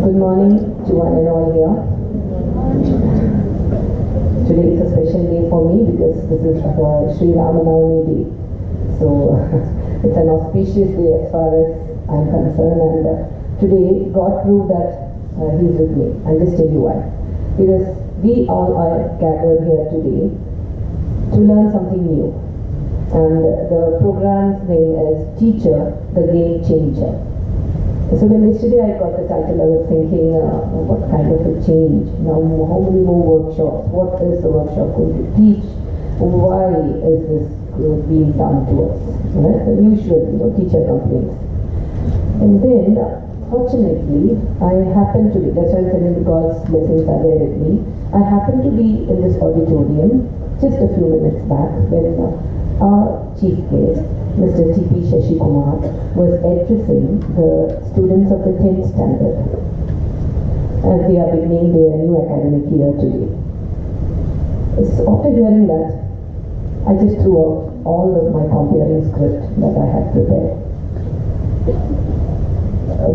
Good morning to one and all here. Today is a special day for me because this is the Sri Ramanavami day. So it's an auspicious day as far as I'm concerned, and today God proved that He's with me. I'll just tell you why. Because we all are gathered here today to learn something new. And the program's name is Teacher, the Game Changer. So when yesterday I got the title, I was thinking, what kind of a change? Now, how many more workshops? What is the workshop going to teach? Why is this being done to us? Right? The usual, teacher complaints. And then, fortunately, I happened to be, that's why I'm telling you God's blessings are there with me. I happened to be in this auditorium just a few minutes back when our chief guest, Mr. DrTPS was addressing the students of the 10th standard as they are beginning their new academic year today. So after hearing that, I just threw out all of my comparing script that I had prepared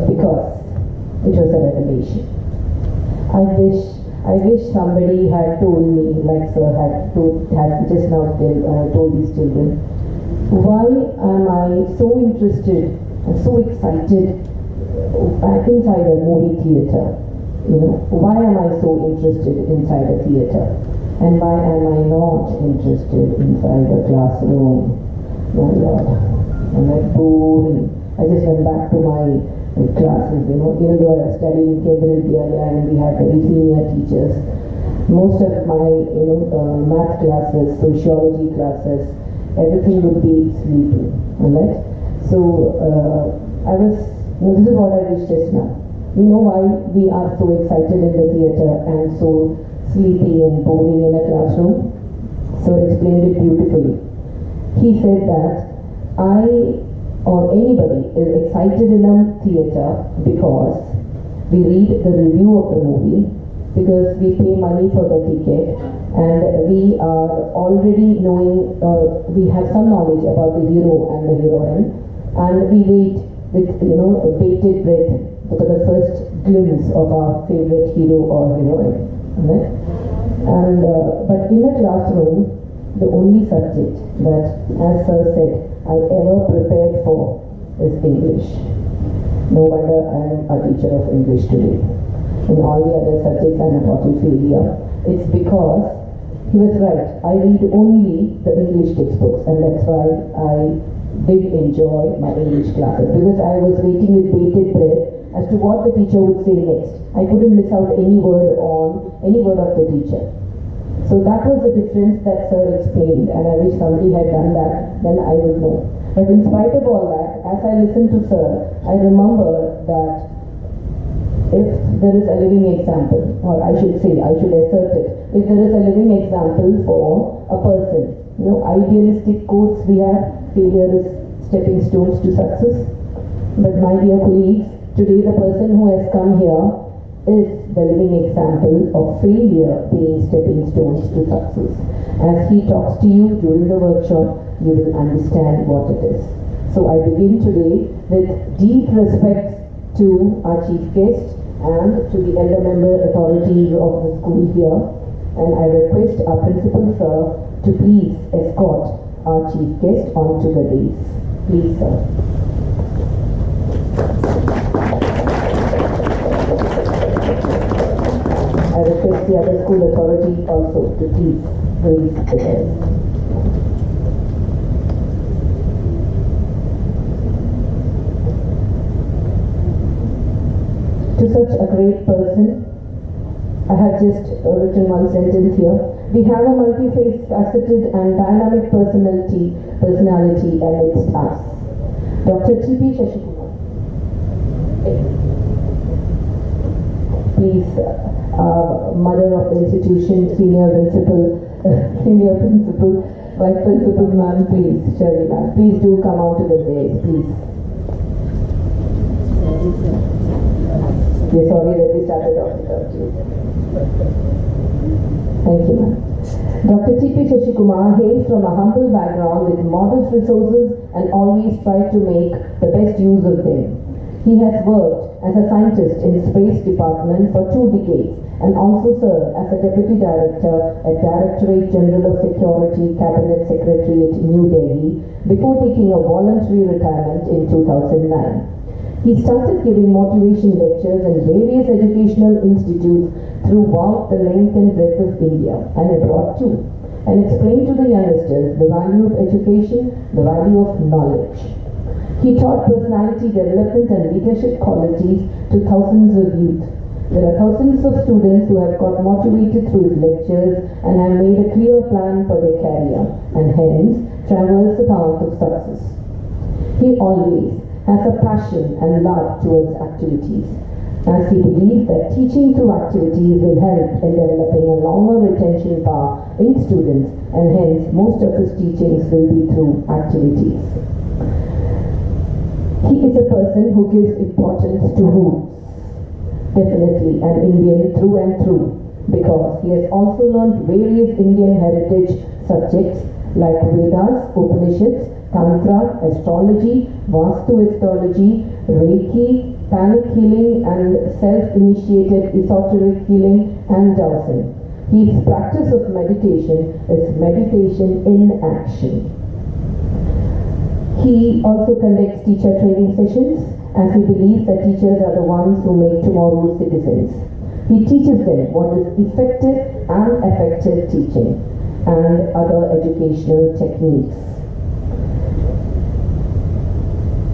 because it was a revelation. I wish somebody had told me, like sir had just now told these children, why am I so interested and so excited inside a movie theater? Why am I so interested inside a theater? And why am I not interested inside a classroom? My Lord, am I boring? I just went back to my classes, even though I was studying in Kendra Vidyalaya and we had very senior teachers. Most of my, math classes, sociology classes, everything would be sleeping, alright? So, this is what I wish just now. You know why we are so excited in the theater and so sleepy and boring in a classroom? Sir explained it beautifully. He said that anybody is excited in a theater because we read the review of the movie, because we pay money for the ticket, and we are already knowing, we have some knowledge about the hero and the heroine, and we wait with bated breath for the first glimpse of our favorite hero or heroine. Right? And but in a classroom, the only subject that, as sir said, I ever prepared for is English. No wonder I am a teacher of English today. In all the other subjects I'm a total failure. It's because he was right. I read only the English textbooks, and that's why I did enjoy my English classes, because I was waiting with bated breath as to what the teacher would say next. I couldn't miss out any word of the teacher. So that was the difference that sir explained, and I wish somebody had done that, then I would know. But in spite of all that, as I listened to sir, I remember that if there is a living example, or I should assert it, if there is a living example for a person, idealistic quotes we have, failure is stepping stones to success. But my dear colleagues, today the person who has come here is the living example of failure being stepping stones to success. As he talks to you during the workshop, you will understand what it is. So I begin today with deep respect to our chief guest and to the elder member authorities of the school here, and I request our principal sir to please escort our chief guest onto the dais. Please, sir. I request the other school authority also to please raise the dais. To such a great person, I have just written one sentence here. We have a multifaceted and dynamic personality amidst us. DrTPS. Please, mother of the institution, senior principal, vice principal ma'am, please, Shirley ma'am, please do come out to the dais, please. We're sorry that we started off without you. Thank you, ma'am. DrTPS hails from a humble background with modest resources and always tried to make the best use of them. He has worked as a scientist in Space Department for 2 decades and also served as a Deputy Director at Directorate General of Security Cabinet Secretariat, New Delhi, before taking a voluntary retirement in 2009. He started giving motivation lectures in various educational institutes throughout the length and breadth of India and abroad too, and explained to the youngsters the value of education, the value of knowledge. He taught personality development and leadership qualities to thousands of youth. There are thousands of students who have got motivated through his lectures and have made a clear plan for their career and hence traversed the path of success. He always has a passion and love towards activities, as he believes that teaching through activities will help in developing a longer retention power in students, and hence most of his teachings will be through activities. He is a person who gives importance to roots, definitely an Indian through and through, because he has also learned various Indian heritage subjects like Vedas, Upanishads, Tantra, astrology, Vastu astrology, Reiki, panic healing and self-initiated esoteric healing and dowsing. His practice of meditation is meditation in action. He also conducts teacher training sessions, as he believes that teachers are the ones who make tomorrow's citizens. He teaches them what is effective and effective teaching and other educational techniques.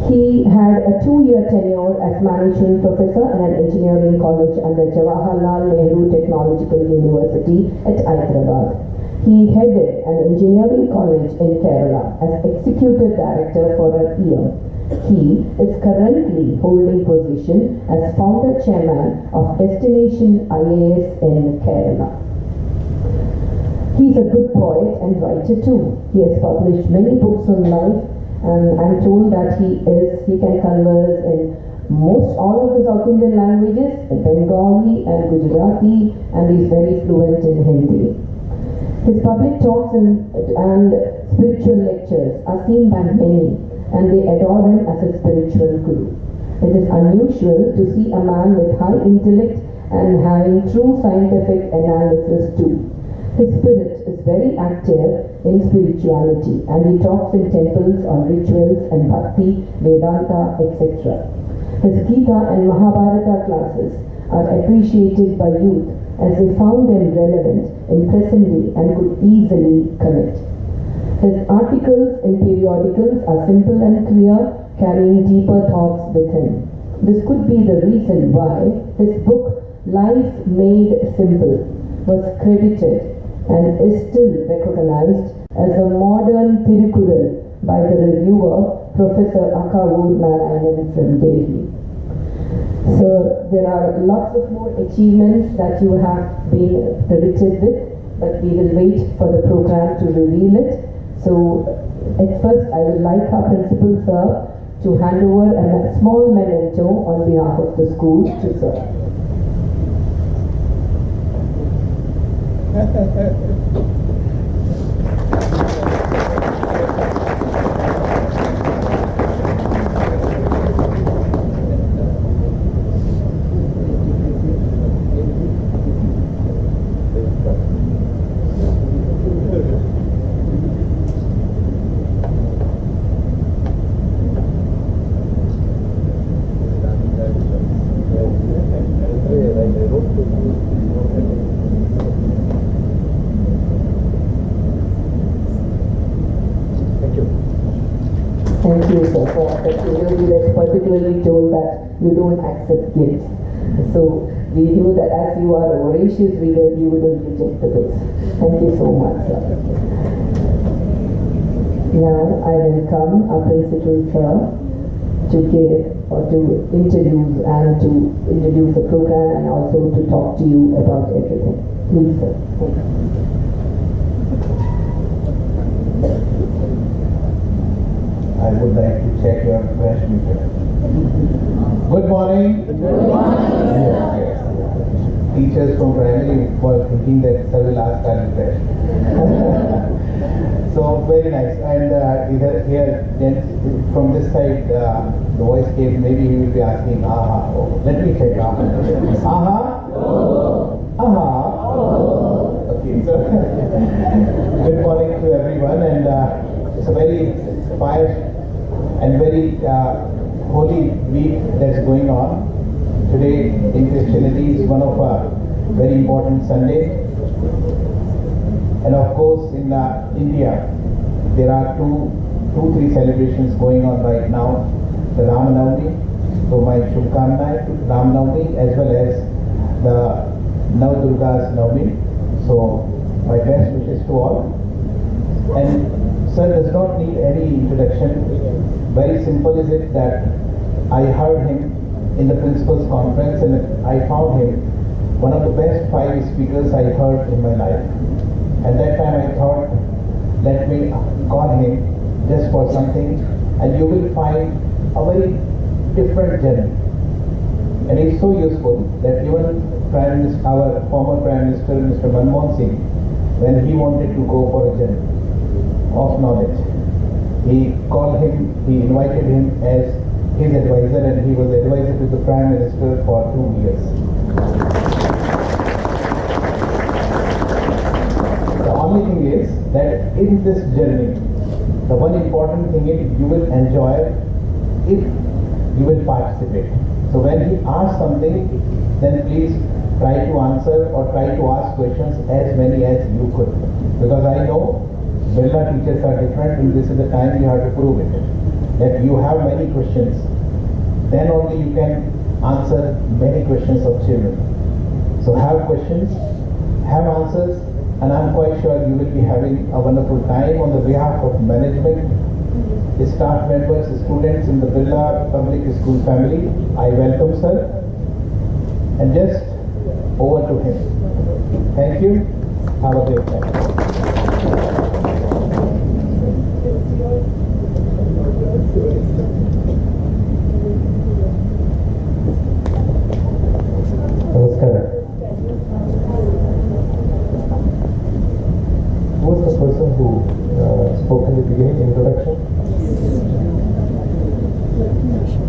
He had a 2-year tenure as management professor in an engineering college under Jawaharlal Nehru Technological University at Hyderabad. He headed an engineering college in Kerala as executive director for a year. He is currently holding position as founder chairman of Destination IAS in Kerala. He is a good poet and writer too. He has published many books on life, and I'm told that he can converse in most all of the South Indian languages, Bengali and Gujarati, and he's very fluent in Hindi. His public talks and spiritual lectures are seen by many, and they adore him as a spiritual guru. It is unusual to see a man with high intellect and having true scientific analysis too. His spirit is very active in spirituality, and he talks in temples on rituals and bhakti, Vedanta, etc. His Gita and Mahabharata classes are appreciated by youth as they found them relevant in present day and could easily connect. His articles in periodicals are simple and clear, carrying deeper thoughts within. This could be the reason why his book, Life Made Simple, was credited and is still recognized as a modern Tirukural by the reviewer, Professor Akavur Narayanan from Delhi. So there are lots of more achievements that you have been credited with, but we will wait for the program to reveal it. So at first I would like our principal sir to hand over a small memento on behalf of the school to sir. Thank you, sir, for that. You were particularly told that you don't accept gifts. So we knew that as you are a voracious reader, you wouldn't reject the books. Thank you so much, sir. Now I welcome our principal, sir, to give or to introduce the program and also to talk to you about everything. Please, sir. Thank you. I would like to check your fresh meter. Good morning. Good morning. Yes. Teachers from primary were thinking that sir will ask our refresh. So very nice. And here, gents, from this side, the voice came. Maybe he will be asking, aha. Oh, let me check. Aha. Aha. Aha. Okay. So good morning to everyone, and it's a very fire and very holy week that's going on. Today in Christianity is one of very important Sundays. And of course, in India, there are three celebrations going on right now. The Ram Navami, so my Shubhkamna, Ram Navami, as well as the Navdurga's Navami. So my best wishes to all. And sir does not need any introduction. Very simple is it that I heard him in the principal's conference, and I found him one of the best 5 speakers I heard in my life. At that time I thought, let me call him just for something, and you will find a very different journey. And it's so useful that even our former Prime Minister, Mr. Manmohan Singh, when he wanted to go for a journey of knowledge, he called him, he invited him as his advisor, and he was advisor to the Prime Minister for 2 years. The only thing is that in this journey, the one important thing is you will enjoy if you will participate. So when he asks something, then please try to answer or try to ask questions as many as you could. Because I know Birla teachers are different, and this is the time you have to prove it. That you have many questions. Then only you can answer many questions of children. So have questions, have answers, and I'm quite sure you will be having a wonderful time. On the behalf of management, staff members, students in the Birla Public School family, I welcome sir, and just over to him. Thank you. Have a great time. Who was the person who spoke in the beginning, introduction?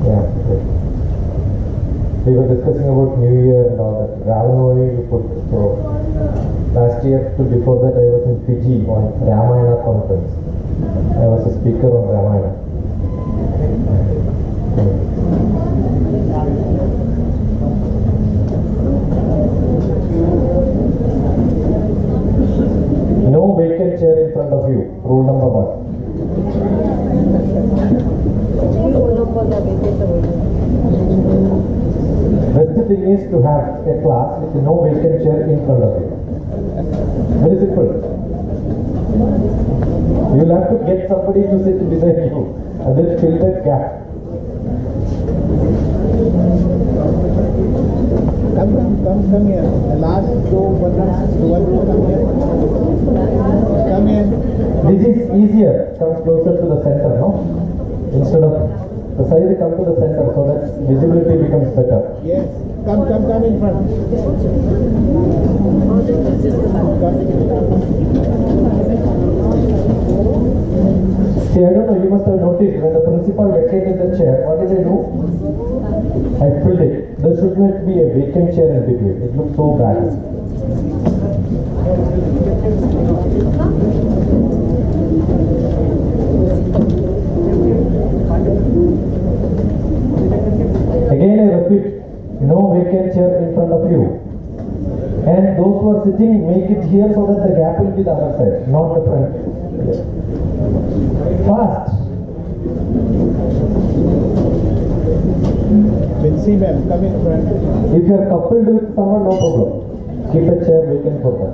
Yeah, good. We were discussing about New Year and all that. Ravanavami you put. So last year to before that I was in Fiji on Ramayana conference. I was a speaker on Ramayana. No vacant chair in front of you. Rule number 1. Best thing is to have a class with no vacant chair in front of you. Very simple. You will have to get somebody to sit beside you and then fill that gap. Come here. The last two buttons, come here. Come here. This is easier. Come closer to the center, no? Instead of the side, come to the center so that visibility becomes better. Yes. Come in front. See, I don't know, you must have noticed when the principal vacated the chair, what did I do? I filled it. There should not be a vacant chair in between. It looks so bad. Again I repeat, no vacant chair in front of you. And those who are sitting, make it here so that the gap will be the other side, not the front. Fast. Vinci ma'am, come in front. If you are coupled with someone, no problem. Keep a chair vacant for them.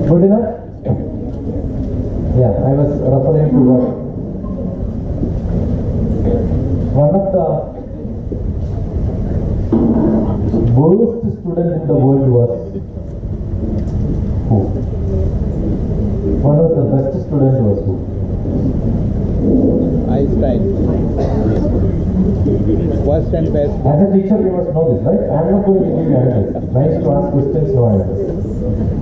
Good enough? Yeah, I was referring to what one of the worst student in the world was who? One of the best student was who? Einstein. Worst and best. As a teacher, you must know this, right? I am not going to give you answers. Nice to ask questions, no answers.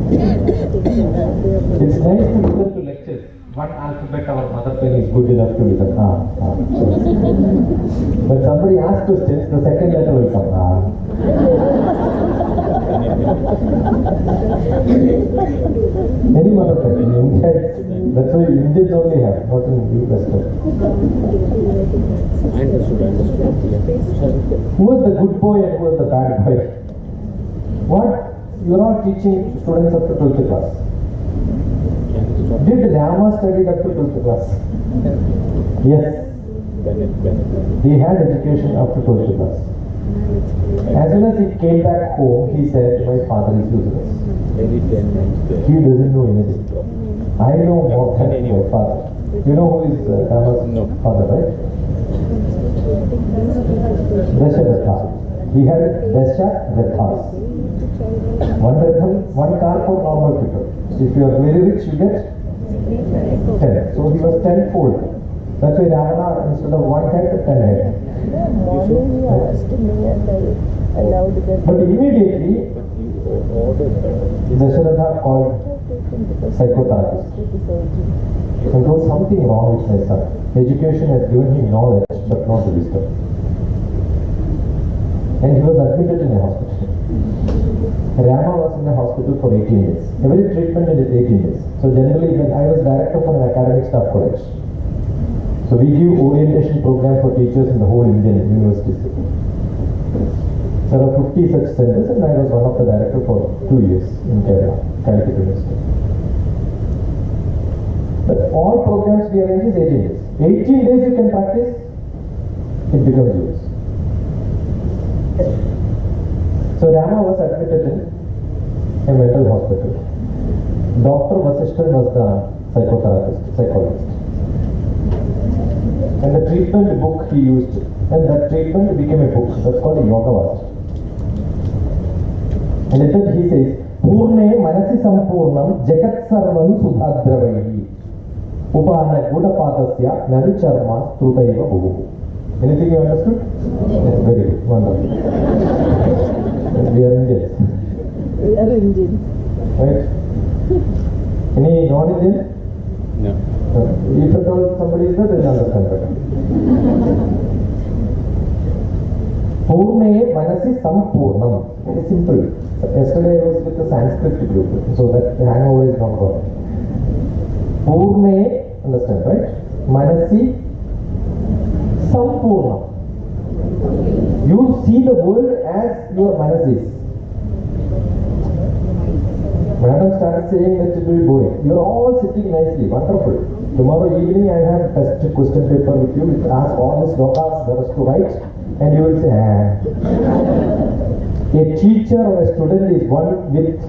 It's nice to listen to lectures. One alphabet our mother tongue is good enough to listen. When somebody asks questions, the second letter will come. Any mother tongue in India, that's why Indians only have, not in Western. Who was the good boy and who was the bad boy? What? You are all teaching students up to 12th class. Did Rama study up to 12th class? Yes. He had education up to 12th class. As soon as he came back home, he said, my father is useless. He doesn't know anything. I know more than my father. You know who is Rama's father, right? Dasharatha. He had Dasharathas. One Ratham, one car for normal people. If you are very rich, you get 10. So he was tenfold. That's why Ravana, instead of one head, 10 head. Morning he asked me and I allowed them. But immediately, Dasharatha called psychotherapist and told something wrong with my son. Education has given him knowledge, but not the wisdom. And he was admitted in a hospital. Rama was in the hospital for 18 days. Every treatment is 18 days. So generally, when I was director for an academic staff college, so we give orientation program for teachers in the whole Indian university system. There are 50 such centers, and I was one of the director for 2 years in Kerala, Calicut University. But all programs we arrange is 18 days. 18 days you can practice, it becomes yours. So Rama was admitted in a mental hospital. Dr. Vasishtan was the psychologist. And the treatment book he used, and that treatment became a book. That's called a Yoga Vast. And in that he says, Purne Manasi Sampurnam Jagat Sarvam Sudhadravaihi Upana Gudapadasya Nadu Charma Trutaiva Bhuvu. Anything you understood? Yes, very good. Wonderful. We are Indians. We are Indians. Right? Any non-Indian? No. If at all somebody is there, they will understand better. Purne Manasi Sampurnam. Very simple. Yesterday I was with the Sanskrit group, so that the hangover is not gone. Purne, understand, right? Manasi Sampurnam. You see the world as your manas is. Madam started saying that it will be boring. You are all sitting nicely, wonderful. Tomorrow evening I have test question paper with you, which ask all the slokas there is to write, and you will say, A teacher or a student is one with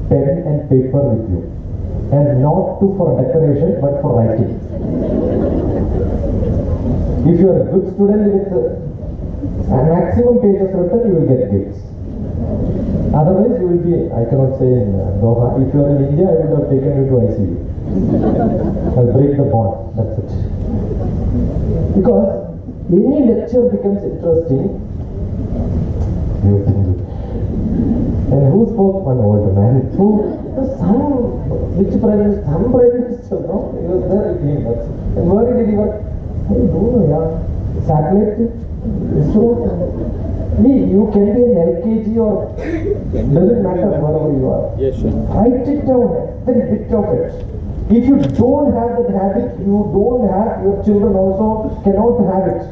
pen and paper with you, and not for decoration but for writing. If you are a good student with a maximum pages written, you will get gifts. Otherwise, you will be, I cannot say in Doha. If you are in India, I would have taken you to ICU. I'll break the bond, that's it. Because any lecture becomes interesting. And who spoke? One old man. Which prime minister? Some prime minister, no? He was there with him. And where did he work? I don't know, yeah. Satellite? So, you can be an LKG or doesn't matter wherever you are. Yes, sir. Write it down, every bit of it. If you don't have that habit, you don't have, your children also cannot have it.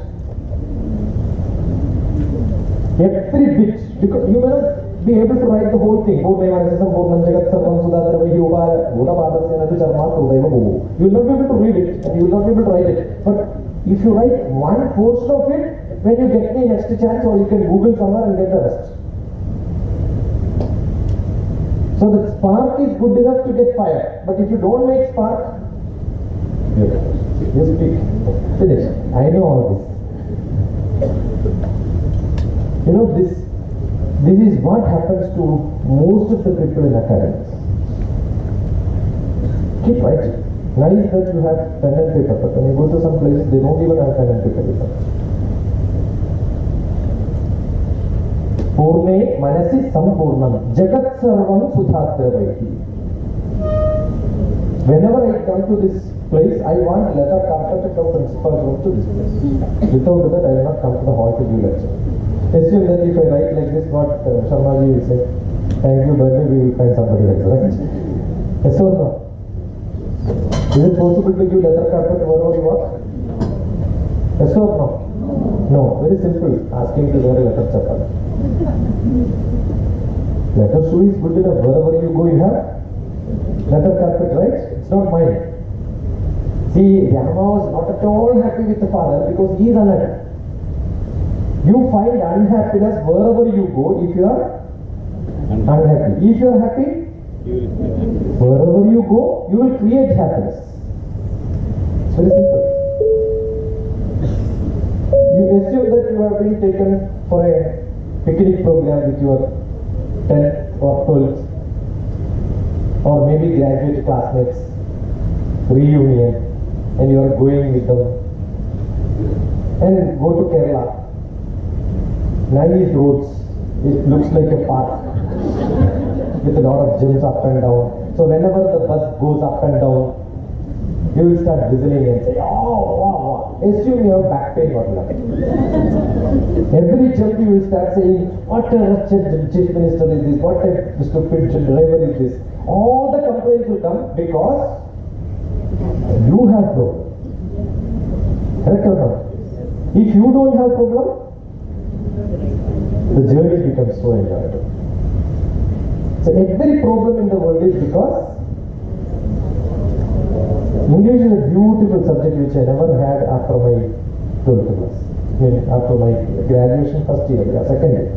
Every bit, because you may not be able to write the whole thing. You will not be able to read it and you will not be able to write it. But if you write one portion of it, when you get the next chance, or you can Google somewhere and get the rest. So that spark is good enough to get fire. But if you don't make spark, you speak. Finish. I know all this. You know, this is what happens to most of the people in academics. Keep writing. Nice that you have pen and paper, but when you go to some places, they don't even have pen and paper with them. Purne manasi sampurnam jagat sarvam sudhadravaihi. Whenever I come to this place, I want leather carpet to come principal's room to this place. Without that, I will not come to the hall to give lecture. Assume that if I write like this, what Sharmaji will say, thank you, but we will find somebody else, right? Yes or no? Is it possible to give leather carpet wherever you walk? Yes or no? No, very simple. Asking to wear a leather chappal. Leather shoe is good enough. Wherever you go, you have leather carpet, right? It's not mine. See, Rama was not at all happy with the father because he is unhappy. You find unhappiness wherever you go if you are unhappy. If you are happy, wherever you go, you will create happiness. It's very simple. You assume that you have been taken for a picnic program with your 10th or 12th or maybe graduate classmates, reunion, and you are going with them and go to Kerala. Nice roads, it looks like a park with a lot of gyms up and down. So whenever the bus goes up and down, you will start whistling and say, oh, wow, wow. Assume you have back pain or nothing. Every jump you will start saying, what a wretched chief minister is this, what a stupid driver is this. All the complaints will come because you have problem. Correct or not? If you don't have problem, the journey becomes so enjoyable. So every problem in the world is because English is a beautiful subject which I never had after my 12th class. I mean, after my graduation first year, second year.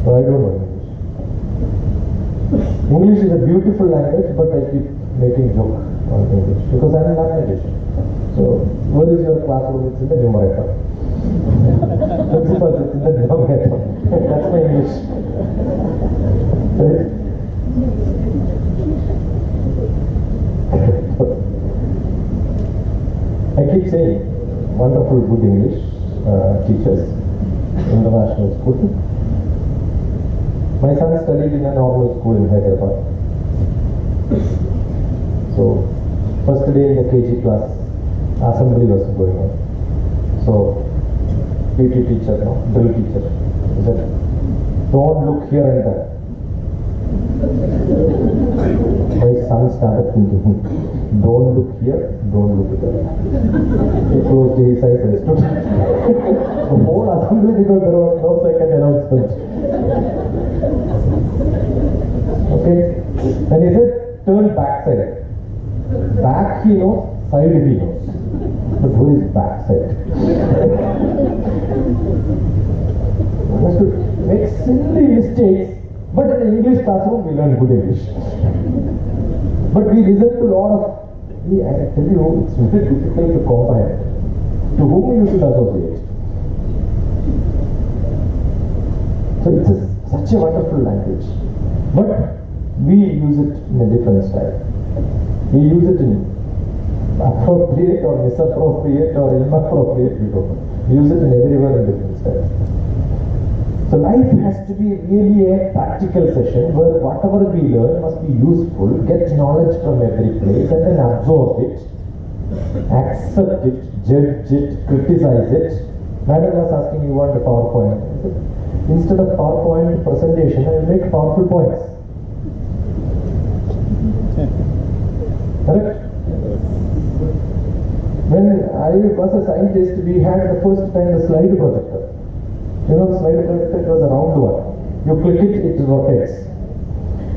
So I don't know English. English is a beautiful language, but I keep making joke on English because I am a mathematician. So where is your classroom? It's in the numerator. Principal sits in the denominator. That's my English. Right? I keep saying, wonderful good English teachers, international school. My son studied in a normal school in Hyderabad. So, first day in the KG class, assembly was going on. So, PT teacher, drill teacher, he said, don't look here and there. My son started thinking, don't look here, don't look there. He closed his eyes and stood. The whole assembly because there was no second announcement. Okay? And he said, turn back side. Back he knows, side he knows. But who is back side? We have to make silly mistakes. But in the English classroom, we learn good English. But we listen to a lot of, I tell you, it's very difficult to comprehend. To whom you should associate. So it's such a wonderful language. But we use it in a different style. We use it in appropriate or misappropriate or inappropriate, we don't know. We use it in everywhere in different styles. So life has to be really a practical session where whatever we learn must be useful, get knowledge from every place and then absorb it, accept it, judge it, criticize it. Madam was asking, you want a PowerPoint? I said, instead of PowerPoint presentation, I will make powerful points. Correct? When I was a scientist, we had the first time the slide projector. You know, the slide projector, it was a round one. You click it, it rotates.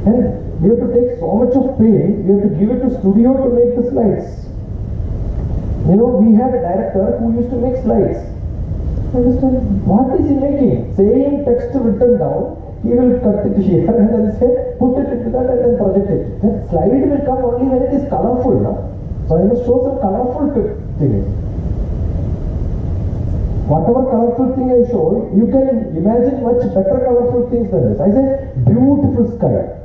And we have to take so much of pain, we have to give it to studio to make the slides. You know, we had a director who used to make slides. I understand, what is he making? Same text written down, he will cut it here and then say, put it into that and then project it. That slide will come only when it is colorful. No? So I must show some colorful things. Whatever colorful thing I show, you can imagine much better colorful things than this. I say, beautiful sky.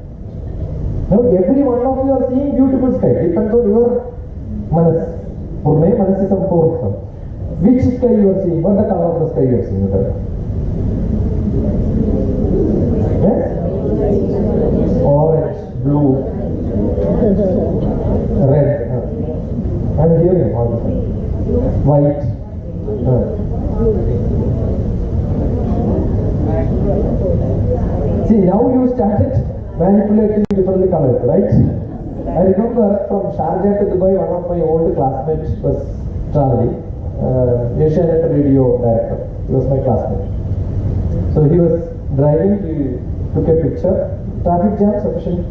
Now every one of you are seeing beautiful sky. Depends on your manas. Purne manas is important. Which sky you are seeing? What the color of the sky you are seeing? Yes? Orange, blue, red. I am hearing all the time. White. See, now you started manipulating different colors, right? I remember from Sharjah to Dubai, one of my old classmates was traveling. Asianet radio director. He was my classmate. So he was driving, he took a picture. Traffic jam sufficient.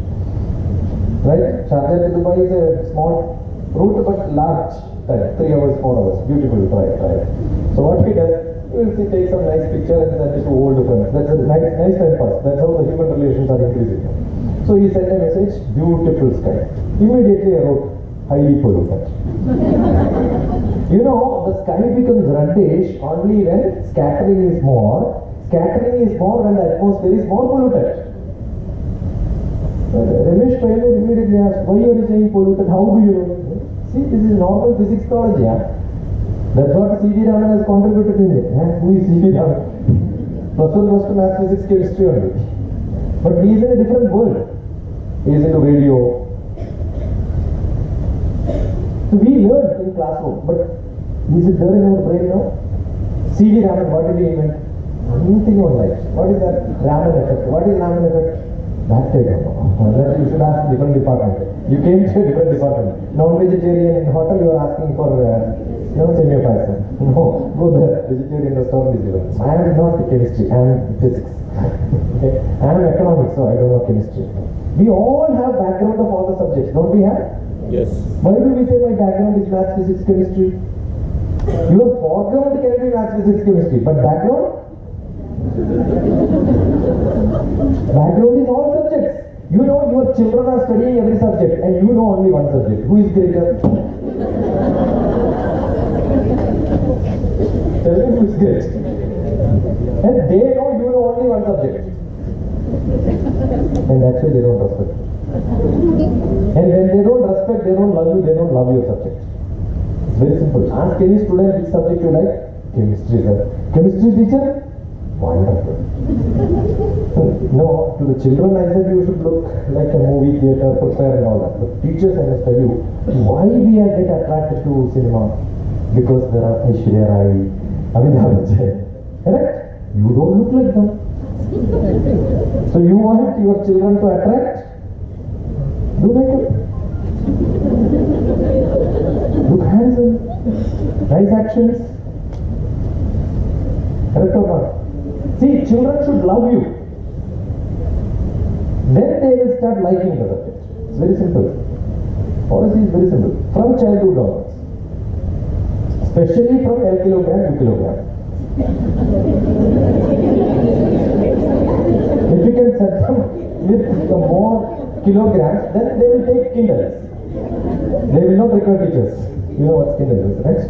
Right? Sharjah to Dubai is a small route but large time. 3 hours, 4 hours. Beautiful drive. So what he does, he will take some nice picture and send it to old friends. That's a nice time pass. That's how the human relations are increasing. So he sent a message, beautiful sky. Immediately I wrote, highly polluted. You know, the sky becomes reddish only when scattering is more. Scattering is more when the atmosphere is more polluted. Ramesh Payalu immediately asked, why are you saying polluted? How do you know? See, this is normal physics knowledge. That's what C.V. Raman has contributed to it. Who is C.V. Raman? Plus one was to math, physics, chemistry only. But he is in a different world. He is into radio. So we learned in classroom, but is it there in our brain now? C.V. Raman, what did he invent? Anything on life. What is that Raman effect? What is Raman effect? That I don't know. That you should ask different department. You came to a different department. Non-vegetarian in hotel, you are asking for semi-python. No, go there. Vegetarian restaurant is given. I am not chemistry. I am physics. Okay. I am economics, so I don't know chemistry. We all have background of all the subjects, don't we have? Yes. Why do we say my background is maths, physics, chemistry? Your foreground can be maths, physics, chemistry, but background? Background is all subjects. You know your children are studying every subject and you know only one subject. Who is greater? Tell me who is great. And they know you know only one subject. And that's why they don't respect. And when they don't respect, they don't love you, they don't love your subject. It's very simple. Ask any student which subject you like. Chemistry, sir. Chemistry teacher? Wonderful. No, to the children I said you should look like a movie theater, prepare and all that. But teachers, I must tell you, why we get attracted to cinema? Because there are Aishwarya Rai, Amitabh Bachchan. Correct? You don't look like them. So you want your children to attract? Do makeup. Look handsome. Nice actions. Correct or not? See, children should love you. Then they will start liking the subject. It's very simple. Policy is very simple. From childhood onwards. Especially from L kilogram, U kilogram. If you can set them with the more kilograms, then they will take kindles. They will not require teachers. You know what kindles is, right?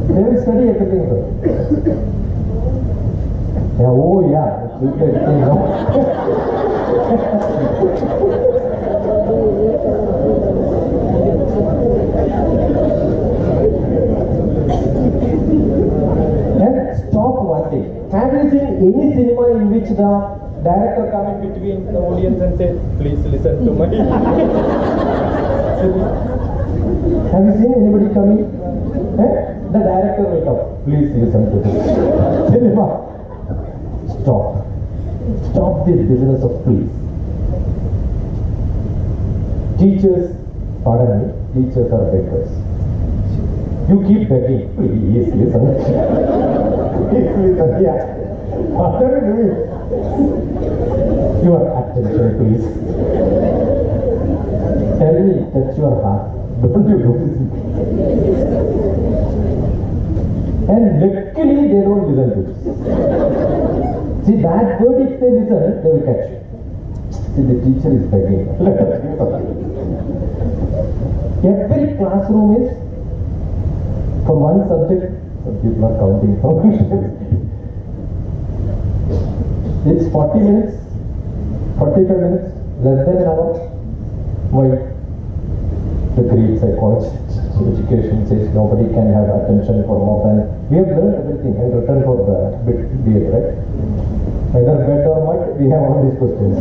They will study everything. Yeah, oh yeah, it's everything, no? And stop one thing. Have you seen any cinema in which the director come in between the audience and say, please listen to my... Have you seen anybody coming? The director will come, please listen to this. Cinema. Stop. Stop this business of please. Teachers, pardon me, teachers are beggars. You keep begging, please listen. Please listen, yeah. What are you doing? Your attention, please. Tell me that's your heart. Don't you do this? And luckily they don't listen to this. See, that word, if they listen, they will catch you. See, the teacher is begging. Let us give something. Every classroom is for one subject. Some people are counting. It's 40 minutes, 45 minutes, less than an hour. Why? The Greek psychology education says nobody can have attention for more than. We have learned everything and written for the BPS, right? Either bed or mud, we have all these questions.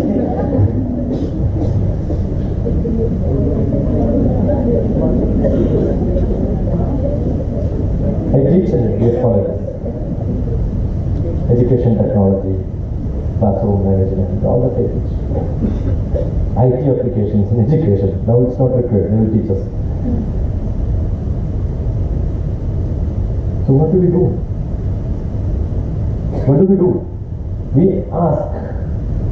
I teach in BPS colleges. Education technology, classroom management, all that I teach. IT applications in education. Now it's not required, they will teach us. So what do we do? What do we do? We ask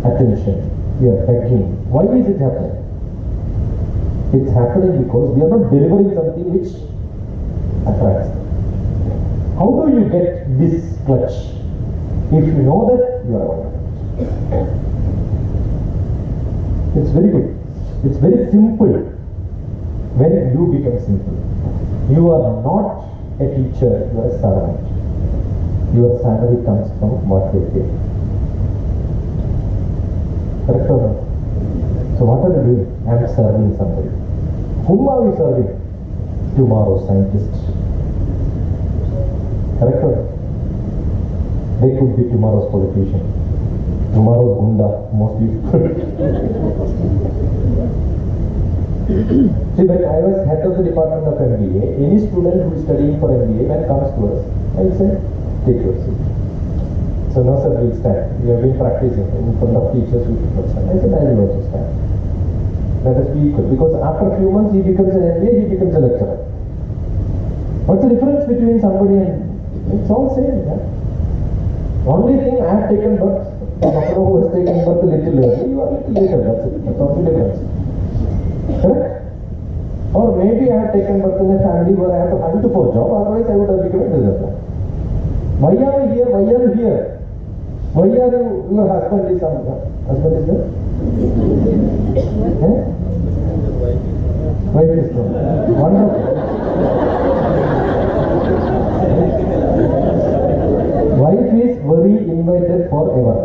attention. We are begging. Why is it happening? It's happening because we are not delivering something which attracts. How do you get this clutch? If you know that, you are wonderful. It's very good. It's very simple. When you become simple, you are not a teacher, you are a servant. Your salary comes from what they pay. Correct or not? So what are you doing? I am serving somebody. Whom are you serving? Tomorrow's scientist. Correct or not? They could be tomorrow's politician. Tomorrow's gunda, most useful. See, when I was head of the department of MBA, any student who is studying for MBA, when comes to us, I will say, take your seat. So, no sir, we'll stand. We have been practicing in front of teachers, we will stand. I said, I will also stand. Let us be equal. Because after a few months, he becomes an MBA, he becomes a lecturer. What's the difference between somebody and... It's all same, yeah? Only thing, I have taken birth. Buffalo who has taken birth a little early, you are a little later, that's it. That's all the difference. Correct? Or maybe I have taken birth in a family where I have to hunt for a job, otherwise I would have become a businessman. Why are we here? Why are you here? Why are you, your husband is some, husband is there? Wife is there. Wonderful. Wife is very invited forever.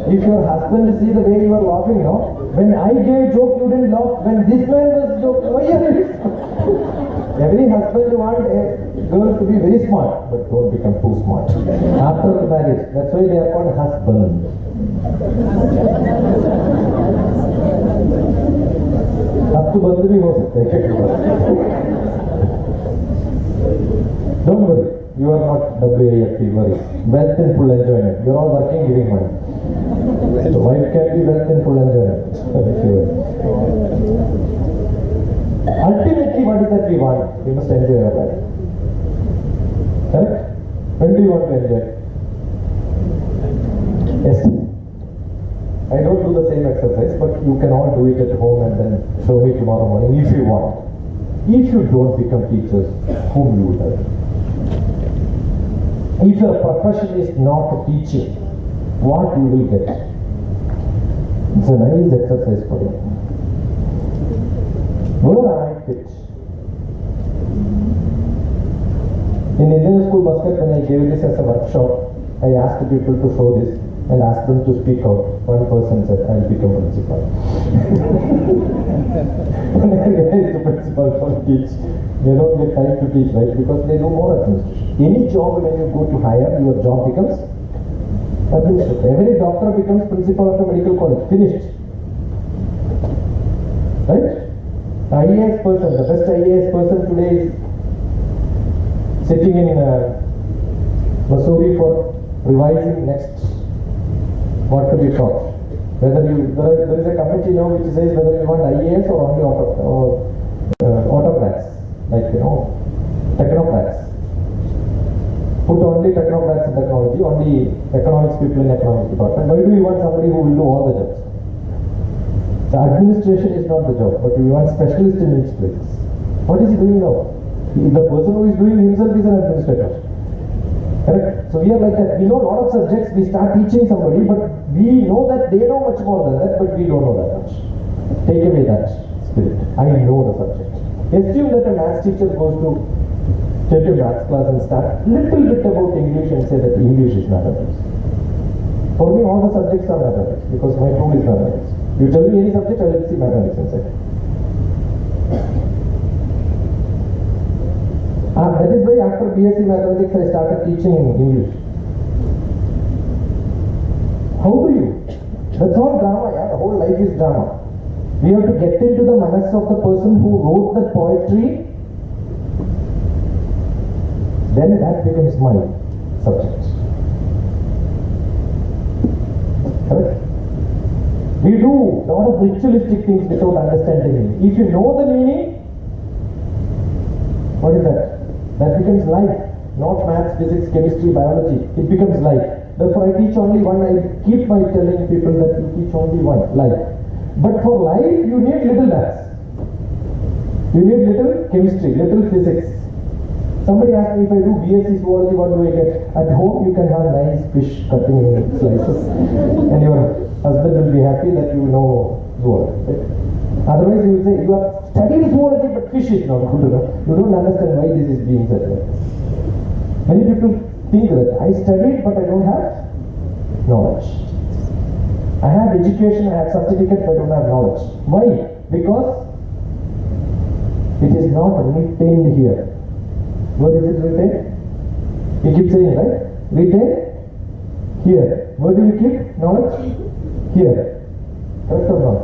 If your husband see the way you are laughing now, when I gave joke you didn't laugh, when this man was joking, why are you? Every husband wants a girl to be very smart, but don't become too smart. After the marriage, that's why they are called husband. Husband bhi ho sakta hai. Don't worry, you are not WAFT, worry. Wealth in full enjoyment. You are all working, giving money. So wife can be wealth in full enjoyment. Ultimately, what is that we want? We must enjoy our life. Correct? When do you want to enjoy? Yes. I don't do the same exercise, but you can all do it at home and then show me tomorrow morning if you want. If you don't become teachers, whom you would have? If your profession is not teaching, what you will get? It's a nice exercise for you. Where am I fit? In Indian school basket, when I gave this as a workshop, I asked people to show this and asked them to speak out. One person said, I'll become principal. When I realized the principal don't teach, they don't get time to teach, right? Because they do more administration. Any job when you go to hire, your job becomes administration. Every doctor becomes principal of a medical college. Finished. Right? IAS person, the best IAS person today is sitting in Missouri for revising next what to be taught. Whether you, there is a committee now which says whether you want IAS or only autocrats, like technocrats. Put only technocrats in technology, only economics people in economics department. Why do you want somebody who will do all the jobs? The administration is not the job, but we want specialists in each place. What is he doing now? The person who is doing himself is an administrator. Correct? So we are like that. We know a lot of subjects, we start teaching somebody, but we know that they know much more than that, but we don't know that much. Take away that spirit. I know the subject. Assume that a maths teacher goes to take a maths class and start little bit about English and say that English is mathematics. For me, all the subjects are mathematics because my tool is mathematics. You tell me any subject, I will see mathematics inside. That is why after BSc Mathematics, I started teaching English. How do you? That's all drama, yeah. The whole life is drama. We have to get into the manas of the person who wrote that poetry. Then that becomes my subject. Correct? We do a lot of ritualistic things without understanding it. If you know the meaning, what is that? That becomes life. Not maths, physics, chemistry, biology. It becomes life. Therefore, I teach only one. I keep by telling people that you teach only one, life. But for life, you need little maths. You need little chemistry, little physics. Somebody asked me if I do BSc zoology, what do I get? At home, you can have nice fish cutting in slices. And your husband will be happy that you know zoology. Right? Otherwise, you will say, you have studied zoology, but fish is not good enough. You don't understand why this is being said. Right? Many people think that I studied, but I don't have knowledge. I have education, I have certificate, but I don't have knowledge. Why? Because it is not retained here. Where is it retained? You keep saying, right? Retained here. Where do you keep knowledge? Here. Correct or not?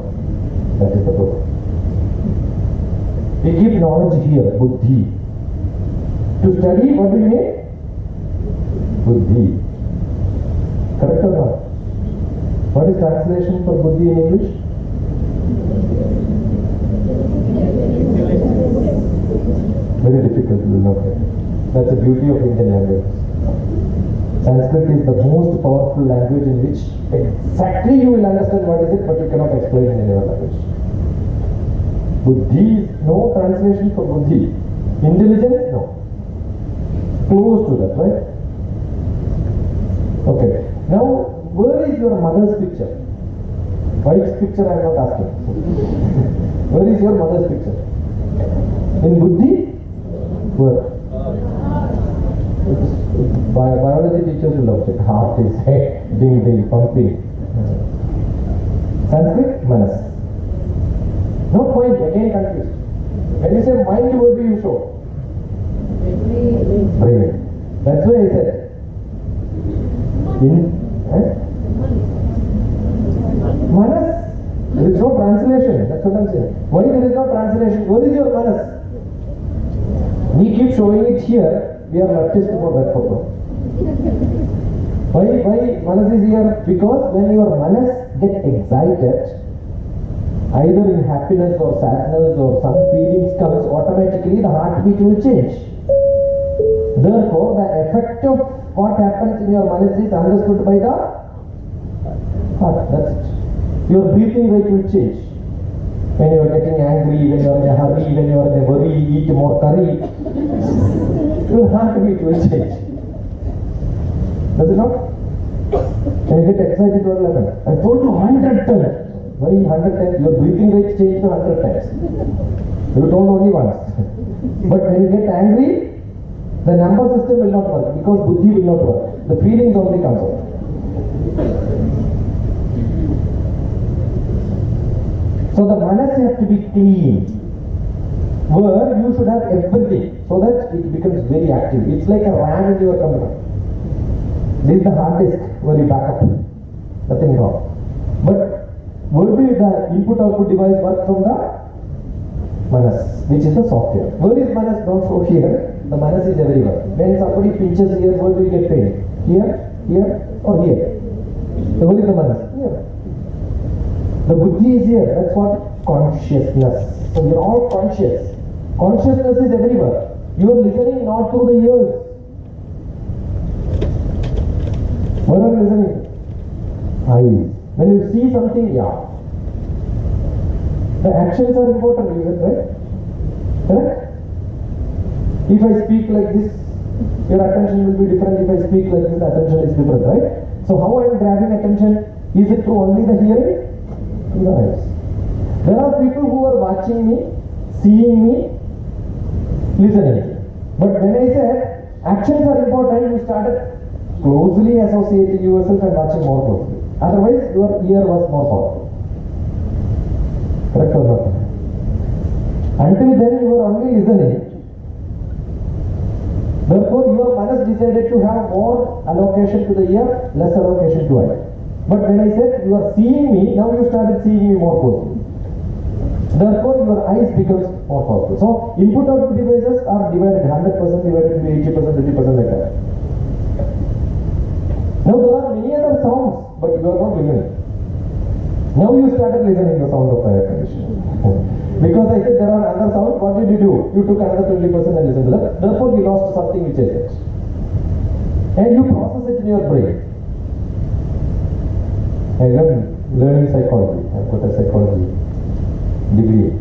That is the problem. We keep knowledge here, buddhi. To study, what do you need? Buddhi. Correct or not? What is translation for buddhi in English? Very difficult, you will not get. That's the beauty of Indian language. Sanskrit is the most powerful language in which exactly you will understand what is it, but you cannot explain in any other language. Buddhi, no translation for buddhi. Intelligence, no. Close to that, right? Okay. Now, where is your mother's picture? Wife's picture I am not asking. Where is your mother's picture? In buddhi? Where? Biology teachers will love it. Heart is ding ding pumping. Sanskrit? Manas. Not mind, again confused. When you say mind, what do you show? Brain. That's why I said. Manas? There is no translation. That's what I'm saying. Why there is no translation? Where is your manas? We keep showing it here. We are leftist for that purpose. Why manas is here? Because when your manas get excited, either in happiness or sadness or some feelings comes, automatically the heartbeat will change. Therefore, the effect of what happens in your manas is understood by the heart. That's it. Your breathing rate will change. When you are getting angry, when you are in a hurry, when you are in a worry, eat more curry, your heartbeat will change. Does it not? When you get excited, what will happen? I told you 100 times. Why 100 times? Your breathing rate changed to 100 times. You told only once. But when you get angry, the number system will not work because buddhi will not work. The feelings only comes out. So the manas has to be clean, where you should have everything so that it becomes very active. It's like a RAM in your computer. This is the hard disk where you back up. Nothing wrong. But where do the input-output device work from? The manas, which is the software. Where is manas? Don't show here. The manas is everywhere. When somebody pinches here, where do you get pain? Here, here, or here? So where is the manas? Here. The buddhi is here. That's what consciousness. So we are all conscious. Consciousness is everywhere. You are listening not through the ears. Where are you listening? Eyes. When you see something, yeah. The actions are important, you said, right? Correct? If I speak like this, your attention will be different. If I speak like this, attention is different, right? So how I am grabbing attention? Is it through only the hearing? Through the eyes. There are people who are watching me, seeing me, listening. But when I said actions are important, you started closely associating yourself and watching more closely. Otherwise, your ear was more powerful. Correct or not? Until then, you were only listening. Therefore, your mind decided to have more allocation to the ear, less allocation to eye. But when I said you are seeing me, now you started seeing me more closely. Therefore, your eyes becomes more powerful. So, input-output devices are divided 100% divided into 80%, 20% like that. Now there are many other sounds, but you are not listening. Now you started listening the sound of the air conditioner. Because I said there are other sounds, what did you do? You took another 20% and listened to that. Therefore you lost something which I said. And you process it in your brain. I learning psychology. I've got a psychology degree.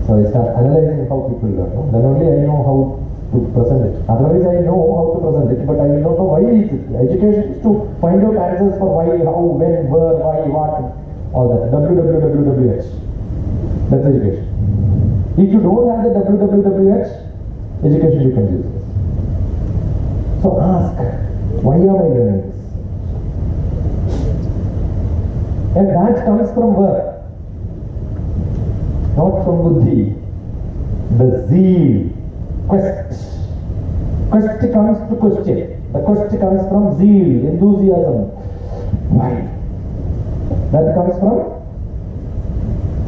So I start analyzing how people learn. Then only I know how to present it. Otherwise I know how to present it, but I will not know why it is. Education is to find out answers for why, how, when, where, why, what, all that. WWWWH. That's education. If you don't have the WWWH, education becomes useless. So ask, why am I learning this? And that comes from where? Not from buddhi. The zeal. Quest. Quest comes to question. The quest comes from zeal, enthusiasm. Why? That comes from.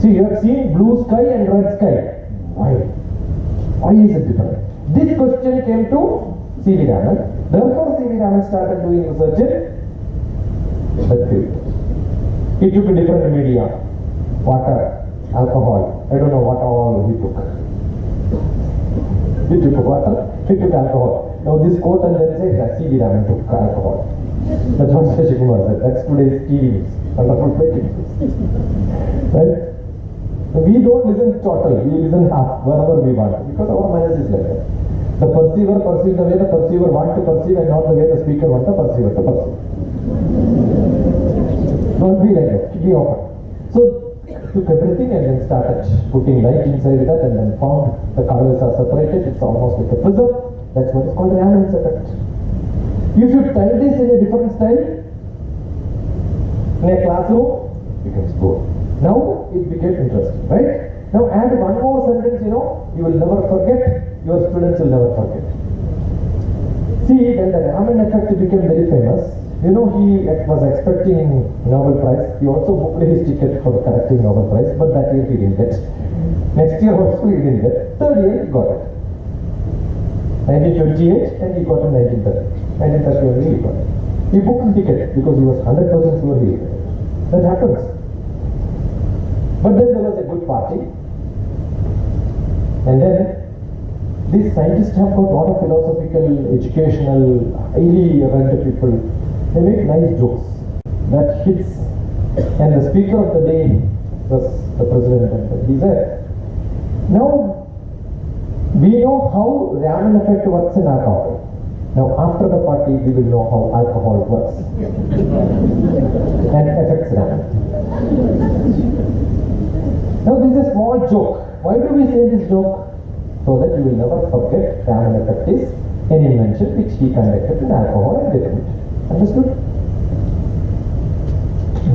See, you have seen blue sky and red sky. Why? Why is it different? This question came to C.V. Raman. Therefore, C.V. Raman started doing research in that field. He took a different media, water, alcohol. I don't know what all he took. He took water, he took alcohol. Now this quote and then say that C.V. Raman took alcohol. That's what Shashi Kumar said. That's today's TV news. Wonderful fake news. Right? We don't listen total, we listen half, wherever we want, because our mind is like that. The perceiver perceives the way the perceiver wants to perceive and not the way the speaker wants the perceiver to perceive. Don't be like that, be open. So, took everything and then started putting light inside that and then found the colors are separated, it's almost like a prism. That's what is called Raman's effect. You should tell this in a different style. In a classroom, becomes good. Now it became interesting, right? Now add one more sentence, you will never forget, your students will never forget. See, when the Raman effect became very famous, he was expecting Nobel Prize. He also booked his ticket for correcting Nobel Prize, but that year he didn't get. Next year also he didn't get. Third year he got it. 1928 and he got in 1930. 1930 only he got it. He booked the ticket because he was 100% sure he would get it. That happens. But then there was a good party. And then these scientists have got a lot of philosophical, educational, highly read people. They make nice jokes that hits. And the speaker of the day was the president. He said, now we know how Raman effect works in alcohol. Now after the party we will know how alcohol works and affects Raman. Now this is a small joke. Why do we say this joke? So that you will never forget Raman effect is an invention which he conducted in alcohol and did. Understood?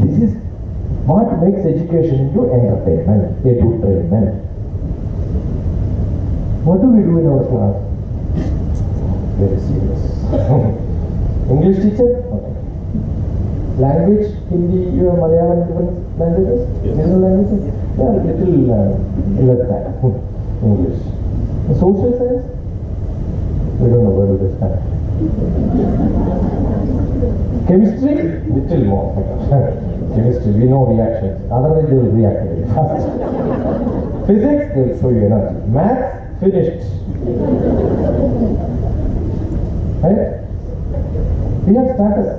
This is what makes education into entertainment, edutainment. What do we do in our class? Very serious. English teacher? Okay. Language, Hindi, you have Malayalam, different languages? Yes. Middle languages? Yeah, little less than English. Social science? We don't know where to start. Chemistry? Little more. Chemistry, we know reactions. Otherwise they will react very fast. Physics, they will show you energy. Maths, finished. Right? We have status.